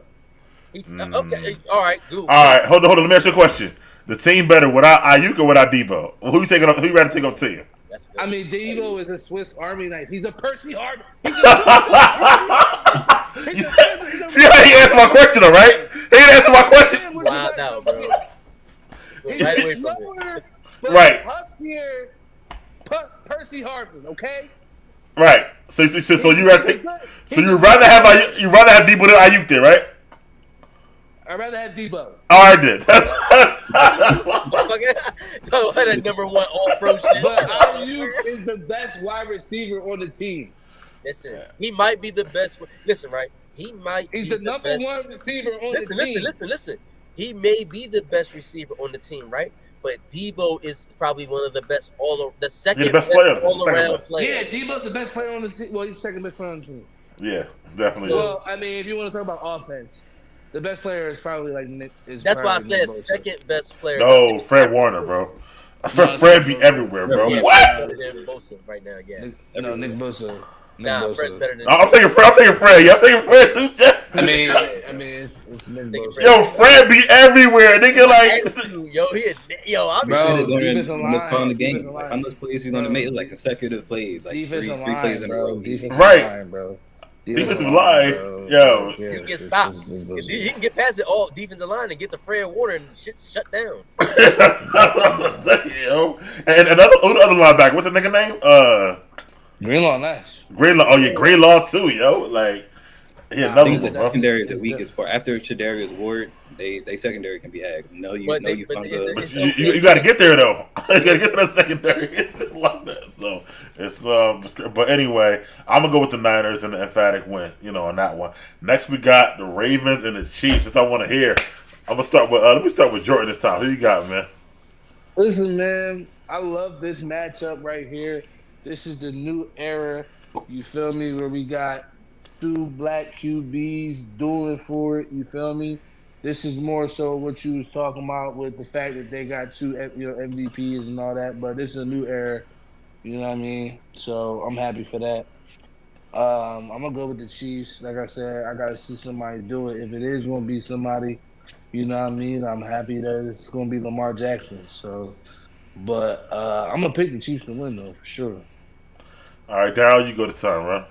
He's okay. All right, good. All right, hold on. Let me ask you a question. The team better without Ayuk or without Debo? Who you taking up? Who you ready to take up to you? I mean, Debo is a Swiss Army knife. He's a Percy Harvin. See how he answered my question, though, right? He didn't answer my question. Wild out, bro. He's slower, but right. Huskier, Percy Harvin. Okay. Right. So you rather have Debo than Ayuk there, right? I'd rather have Debo. Oh, I did. Talk about that number 1 All-Pro shit. But Ayuk is the best wide receiver on the team. Listen, he might be the best. Listen, right? He's the number 1 receiver on the team. Listen. He may be the best receiver on the team, right? but Debo is probably one of the best the second best player, all second around best. player. Yeah, Debo's the best player on the team. Well, he's second best player on the team. Yeah, definitely Well, is. I mean, if you want to talk about offense, the best player is probably like Nick. That's why I said second best player. No, Fred Warner, bro. Fred be everywhere, bro. Yeah, What? Fred's better than Bosa right now, yeah. Nick Bosa. Nah, Fred's better than. I'm taking Fred. Yeah, I'm taking Fred too, Jeff. I mean, it's Nick Bosa. Yo, Fred be everywhere, nigga. Like, I'm Almost calling the game. Like, how much plays he's gonna make? It's like consecutive plays, like three plays in a row. Right. Bro. Defensive line, yo. You can get stopped. He can get past it all defensive line and get the Fred Warner and shit shut down. Yo. And another linebacker, what's the nigga name? Greenlaw, nice. Greenlaw, oh yeah, Greenlaw too, yo. Like, yeah, I another think the one, bro. secondary is the weakest part. After Shadarius Ward, they secondary can be had. But you got to get there though. You got to get to that secondary. It's like that. So it's But anyway, I'm gonna go with the Niners and the emphatic win. On that one. Next we got the Ravens and the Chiefs. That's what I want to hear. I'm gonna start with. Let me start with Jordan this time. Who you got, man? Listen, man, I love this matchup right here. This is the new era. You feel me? Where we got two black QBs dueling for it. You feel me? This is more so what you was talking about with the fact that they got two MVPs and all that. But this is a new era. You know what I mean? So I'm happy for that. I'm gonna go with the Chiefs. Like I said, I gotta see somebody do it. If it is gonna be somebody, you know what I mean, I'm happy that it's gonna be Lamar Jackson. So, but I'm gonna pick the Chiefs to win though for sure. All right, Darryl, you go to time, right?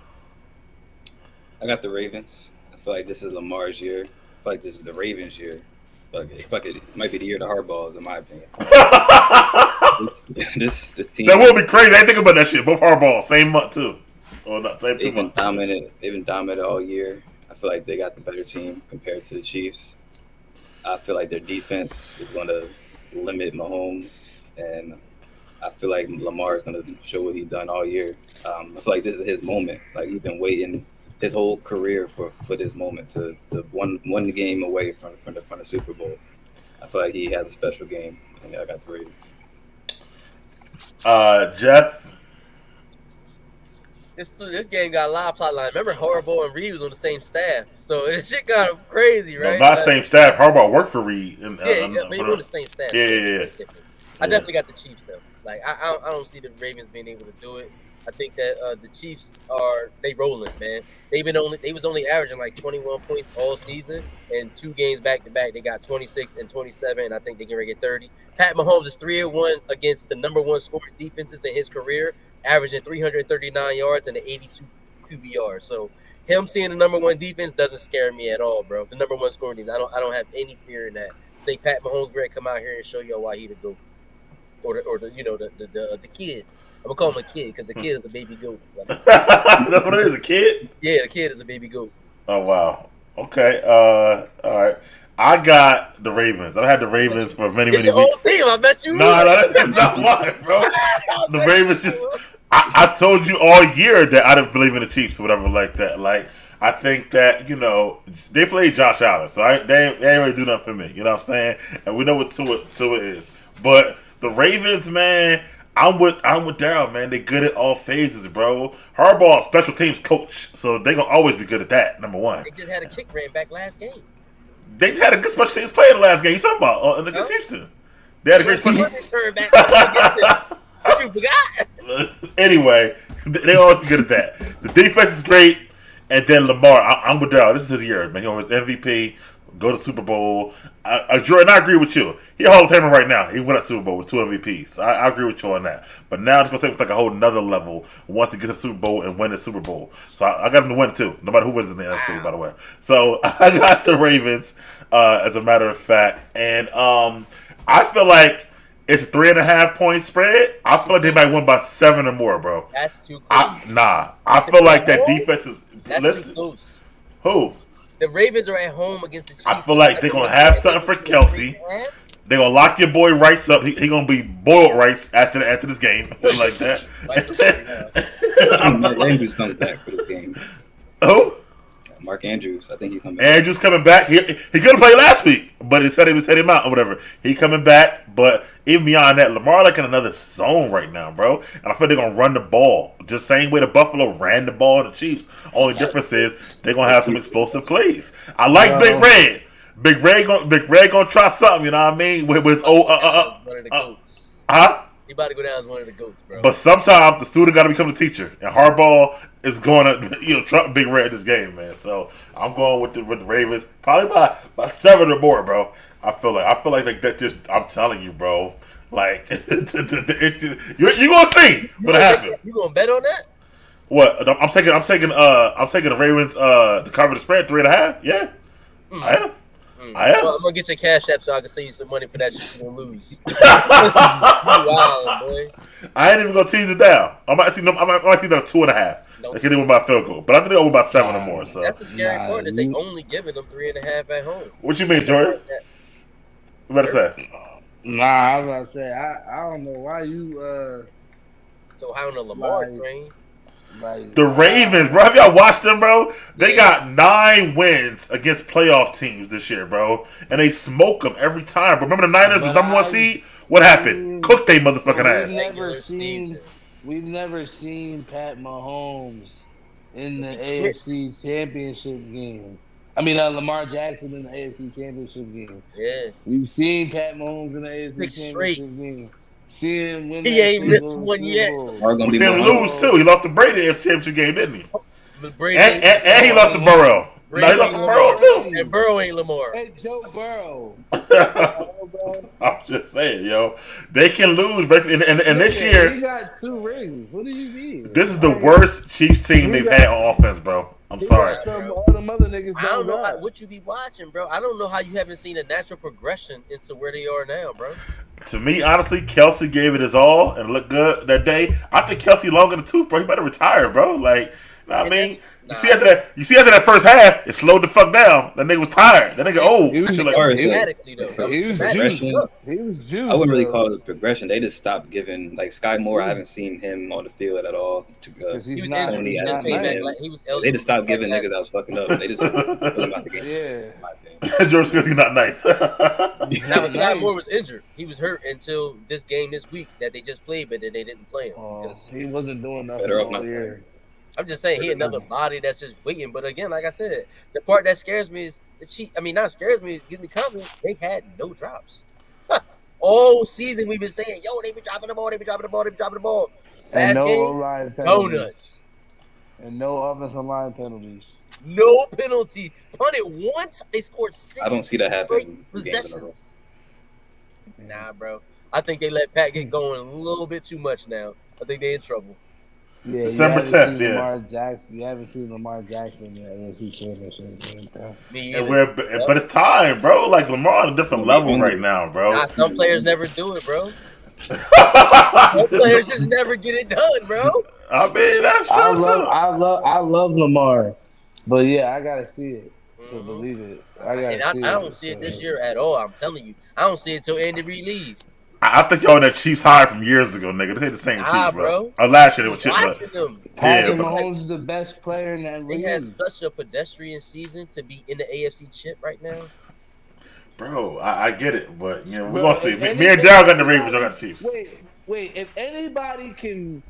I got the Ravens. I feel like this is Lamar's year. I feel like this is the Ravens' year. Fuck it. It might be the year of the hardballs, in my opinion. this team. That would be crazy. I ain't think about that shit. Both hardballs, same month too. Or not, same 2 months. They've been dominant all year. I feel like they got the better team compared to the Chiefs. I feel like their defense is going to limit Mahomes, and I feel like Lamar is going to show what he's done all year. I feel like this is his moment. Like, he's been waiting his whole career for this moment to one game away from the Super Bowl. I feel like he has a special game, and I got the Ravens. Jeff. This game got a lot of plot line. Remember, Harbaugh and Reed was on the same staff, so this shit got crazy, right? No, not same staff. Harbaugh worked for Reed. But they were on the same staff. Yeah. I definitely got the Chiefs though. Like I don't see the Ravens being able to do it. I think that the Chiefs they rolling, man. They was only averaging like 21 points all season, and 2 games back to back they got 26 and 27, and I think they can get 30. Pat Mahomes is 3-1 against the number 1 scoring defenses in his career, averaging 339 yards and an 82 QBR. So him seeing the number 1 defense doesn't scare me at all, bro. The number 1 scoring defense, I don't have any fear in that. I think Pat Mahomes ready to come out here and show y'all why he the GOAT, or the kid. I'm gonna call him a kid because the kid is a baby goat. That's what it is, a kid? Yeah, the kid is a baby goat. Oh wow. Okay. All right. I got the Ravens. I've had the Ravens for many It's weeks. your old team. I bet you. No, that's not why, bro. The Ravens just. I told you all year that I didn't believe in the Chiefs or whatever like that. Like, I think that, they played Josh Allen, so they ain't really do nothing for me. You know what I'm saying? And we know what Tua is. But the Ravens, man, I'm with Darryl, man. They good at all phases, bro. Harbaugh, special teams coach, so they gonna always be good at that. Number one. They just had a kick ran back last game. They just had a good special teams play in the last game. You talking about against Houston? They had a great special. What you forgot? Anyway, they always be good at that. The defense is great, and then Lamar. I'm with Darryl. This is his year, man. He was MVP. Go to Super Bowl. Jordan, I agree with you. He a Hall of Famer right now. He won a Super Bowl with 2 MVPs. So I agree with you on that. But now it's going to take like a whole nother level once he gets to the Super Bowl and win the Super Bowl. So I got him to win too, no matter who wins in the NFC, by the way. So I got the Ravens, as a matter of fact. And I feel like it's a 3.5 point spread. I feel like they might win by 7 or more, bro. That's too close. I feel like that defense is. That's too close. Who? The Ravens are at home against the Chiefs. I feel like they're going to have something for Kelsey. They're going to lock your boy Rice up. He going to be boiled rice after this game. Like that. Matt Landry's coming back for this game. Who? Mark Andrews. I think he's coming back. Andrews coming back. He could have played last week, but he said he was him out or whatever. He coming back, but even beyond that, Lamar like in another zone right now, bro. And I feel they're gonna run the ball just same way the Buffalo ran the ball in the Chiefs. Only difference is they're gonna have some explosive plays. I like Big Red. Big Red gonna try something. You know what I mean? With his one of the goats. Huh? He about to go down as one of the goats, bro. But sometimes the student got to become the teacher, and Harbaugh is going to trump Big Red this game, man. So I'm going with the Ravens, probably by 7 or more, bro. I feel like that just I'm telling you, bro. Like you're gonna see what happened. You gonna bet on that? What I'm taking the Ravens to cover the spread 3.5. Yeah, I am. I am. Well, I'm gonna get your cash app so I can send you some money for that shit you're gonna lose. Wow, boy. I ain't even gonna tease it down. I might see that 2.5. They can win by a field goal, but I think they win by 7 or more. So that's the scary part that they only giving them 3.5 at home. What you mean, Jordan? What better say? Nah, I was about to say I don't know why you So how on the Lamar train? The Ravens, bro. Have y'all watched them, bro? They got 9 wins against playoff teams this year, bro. And they smoke them every time. But remember the Niners was number 1 seed? What happened? Cooked they motherfucking ass. We've never seen Pat Mahomes in the AFC Championship game. I mean, Lamar Jackson in the AFC Championship game. Yeah. We've seen Pat Mahomes in the AFC Championship game. See him win. He ain't missed one yet. We seen him lose too. He lost to Brady in the championship game, didn't he? Brady and he lost to Burrow. No, he lost to Burrow too. And Burrow ain't Lamar. Hey, Joe Burrow. I'm just saying, yo, they can lose, but and this year he got 2 rings. What do you mean? This is the worst Chiefs team they've had on offense, bro. I'm sorry. All them other niggas I don't know what you be watching, bro. I don't know how you haven't seen a natural progression into where they are now, bro. To me, honestly, Kelsey gave it his all and looked good that day. I think Kelsey longer than tooth, bro. He better retire, bro. Like, you know what I mean? You see after that first half, it slowed the fuck down. That nigga was tired. That nigga old. He was juiced. I wouldn't really call it a progression. They just stopped giving Sky Moore. I haven't seen him on the field at all. He was they just stopped giving niggas that was fucking up. They just put him out the game. Yeah. George Cook's not nice. Now, Sky Moore was injured. He was hurt until this game this week that they just played, but then they didn't play him. He wasn't doing nothing all year. I'm just saying, he another body that's just waiting. But again, like I said, the part that scares me is not scares me, it gives me confidence. They had no drops. All season we've been saying, yo, they be dropping the ball. And no line penalties. Donuts. And no offensive line penalties. No penalty. Punted once, they scored 6. I don't see that happening. Possessions. Nah, bro. I think they let Pat get going a little bit too much now. I think they're in trouble. Yeah, December 10th, You haven't seen Lamar Jackson in the AFC Championship game, bro. But it's time, bro. Like, Lamar on a different level right now, bro. Nah, some players never do it, bro. Some players just never get it done, bro. I mean, that's true, too. I love Lamar, but yeah, I gotta see it to believe it. I don't see it this year at all. I'm telling you, I don't see it till Andy Reid leaves. I think y'all that Chiefs high from years ago, nigga. They ain't the same Chiefs, bro. Last year they were Patrick Mahomes is the best player in that league. They had such a pedestrian season to be in the AFC chip right now. Bro, I get it, but we're gonna see. Me and Daryl got the Ravens, I got the Chiefs. Wait. If anybody can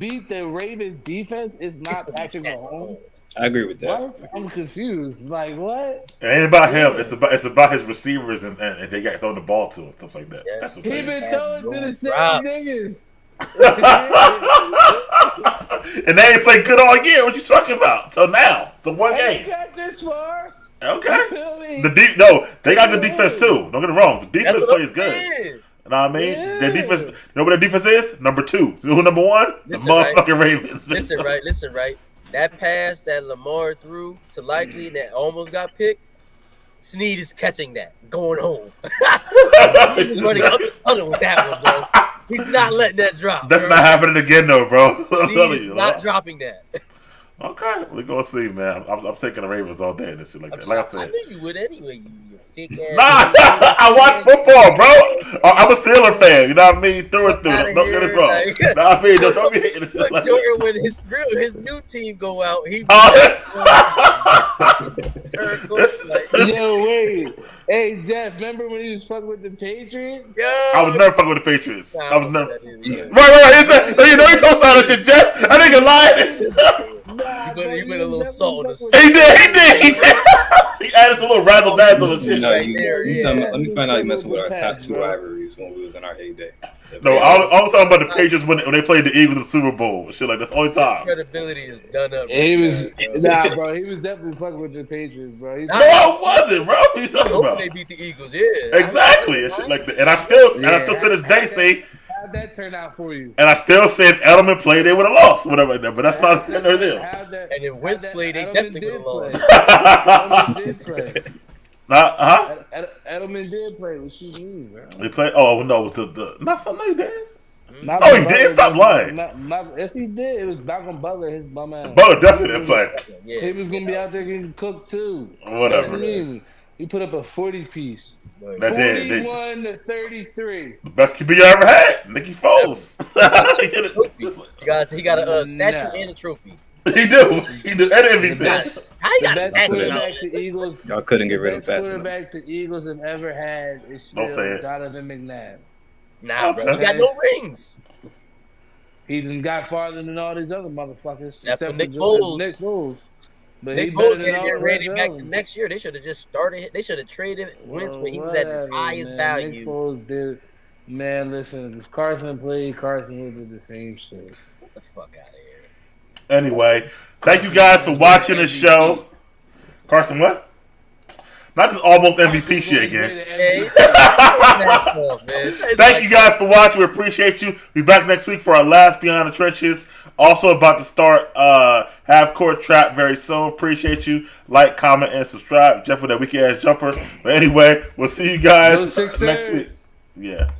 beat the Ravens defense, it's not Patrick Mahomes. I agree with that. What? I'm confused. Like, what? It ain't about him. It's about his receivers and they got throwing the ball to and stuff like that. Yes. That's what He been throwing to the same niggas. And they ain't played good all year. What you talking about? So now, the one game. Got this far. Okay. They got good defense too. Don't get it wrong. The defense plays good. You know what I mean? Yeah. Their defense. You know what their defense is? Number 2. So who number 1? The motherfucking Ravens. Listen, right. That pass that Lamar threw to Likely that almost got picked, Snead is catching that, going home. He's running under with that one, bro. He's not letting that drop. That's not happening again, though, bro. I'm telling you. Not dropping that. Okay, we're gonna see, man. I'm taking the Ravens all day and this shit like that. Like I I said, knew you would anyway. You thick ass. nah, I watch football, bro. I'm a Steeler fan. You know what I mean? Through and through. Don't get us wrong. Like- Know what I mean? Don't be hating. Look, Like, Jordan, when his new team go out, he turn course, like, Yo, wait. Hey, Jeff, remember when he was fucking with the Patriots? yo. I was never fucking with the Patriots. Nah, I was never. that is- Right. He said, you know, he co-signed that shit, Jeff. That nigga lying. You put a little salt on the He did. He added some little razzle dazzle and shit. No, Right there, yeah. let me find out you messing with our top two rivalries when we was in our heyday. No, I was talking about the Patriots when they played the Eagles in the Super Bowl. Shit like that's the only time. Credibility is done up. He was bro. bro. He was definitely fucking with the Patriots, bro. No, I wasn't, bro. What are you talking Hoping about? they beat the Eagles, yeah. Exactly. And shit like that. And I still to this day say, How'd that turn out for you? and I still said Edelman played, they would have lost, whatever like that. But that's not neither there. And if Wentz played, they definitely would have lost. Edelman did play. Edelman did play. What you mean, bro? They played. Oh no, it was the not something like that. Not No, he Butler, didn't. Stop lying. Yes, he did. It was Malcolm Butler, his bum ass. Butler definitely didn't play. Yeah. He was gonna be out there getting cooked too. Whatever. What do you mean? He put up a 40 piece. That did. 41 to 33. The best QB I ever had, Nicky Foles. He got a statue No. and a trophy. He do, and MVP. How you The got a best statue? quarterback the Eagles. Y'all couldn't get rid The of best him fast enough. quarterback the Eagles have ever had is Don't say still it. Donovan McNabb. Nah, bro. He got no rings. He done got farther than all these other motherfuckers. Except for for Nick just Foles. Nick Foles. But Nick he better Foles than can't all get the Randy rest back of the them. next year. They should have just started. They should have traded Wentz when he was at his Whatever, highest man. value. Nick Foles did. Man, listen. If Carson played, Carson would do the same shit. Get the fuck out of here. Anyway, thank you guys for watching the show. Carson, what? Not this almost MVP shit again. Hey, Thank you guys for watching. We appreciate you. Be back next week for our last Beyond the Trenches. Also about to start Half Court Trap very soon. Appreciate you. Like, comment, and subscribe. Jeff with that weak ass jumper. But anyway, we'll see you guys Go Sixers. next week. Yeah.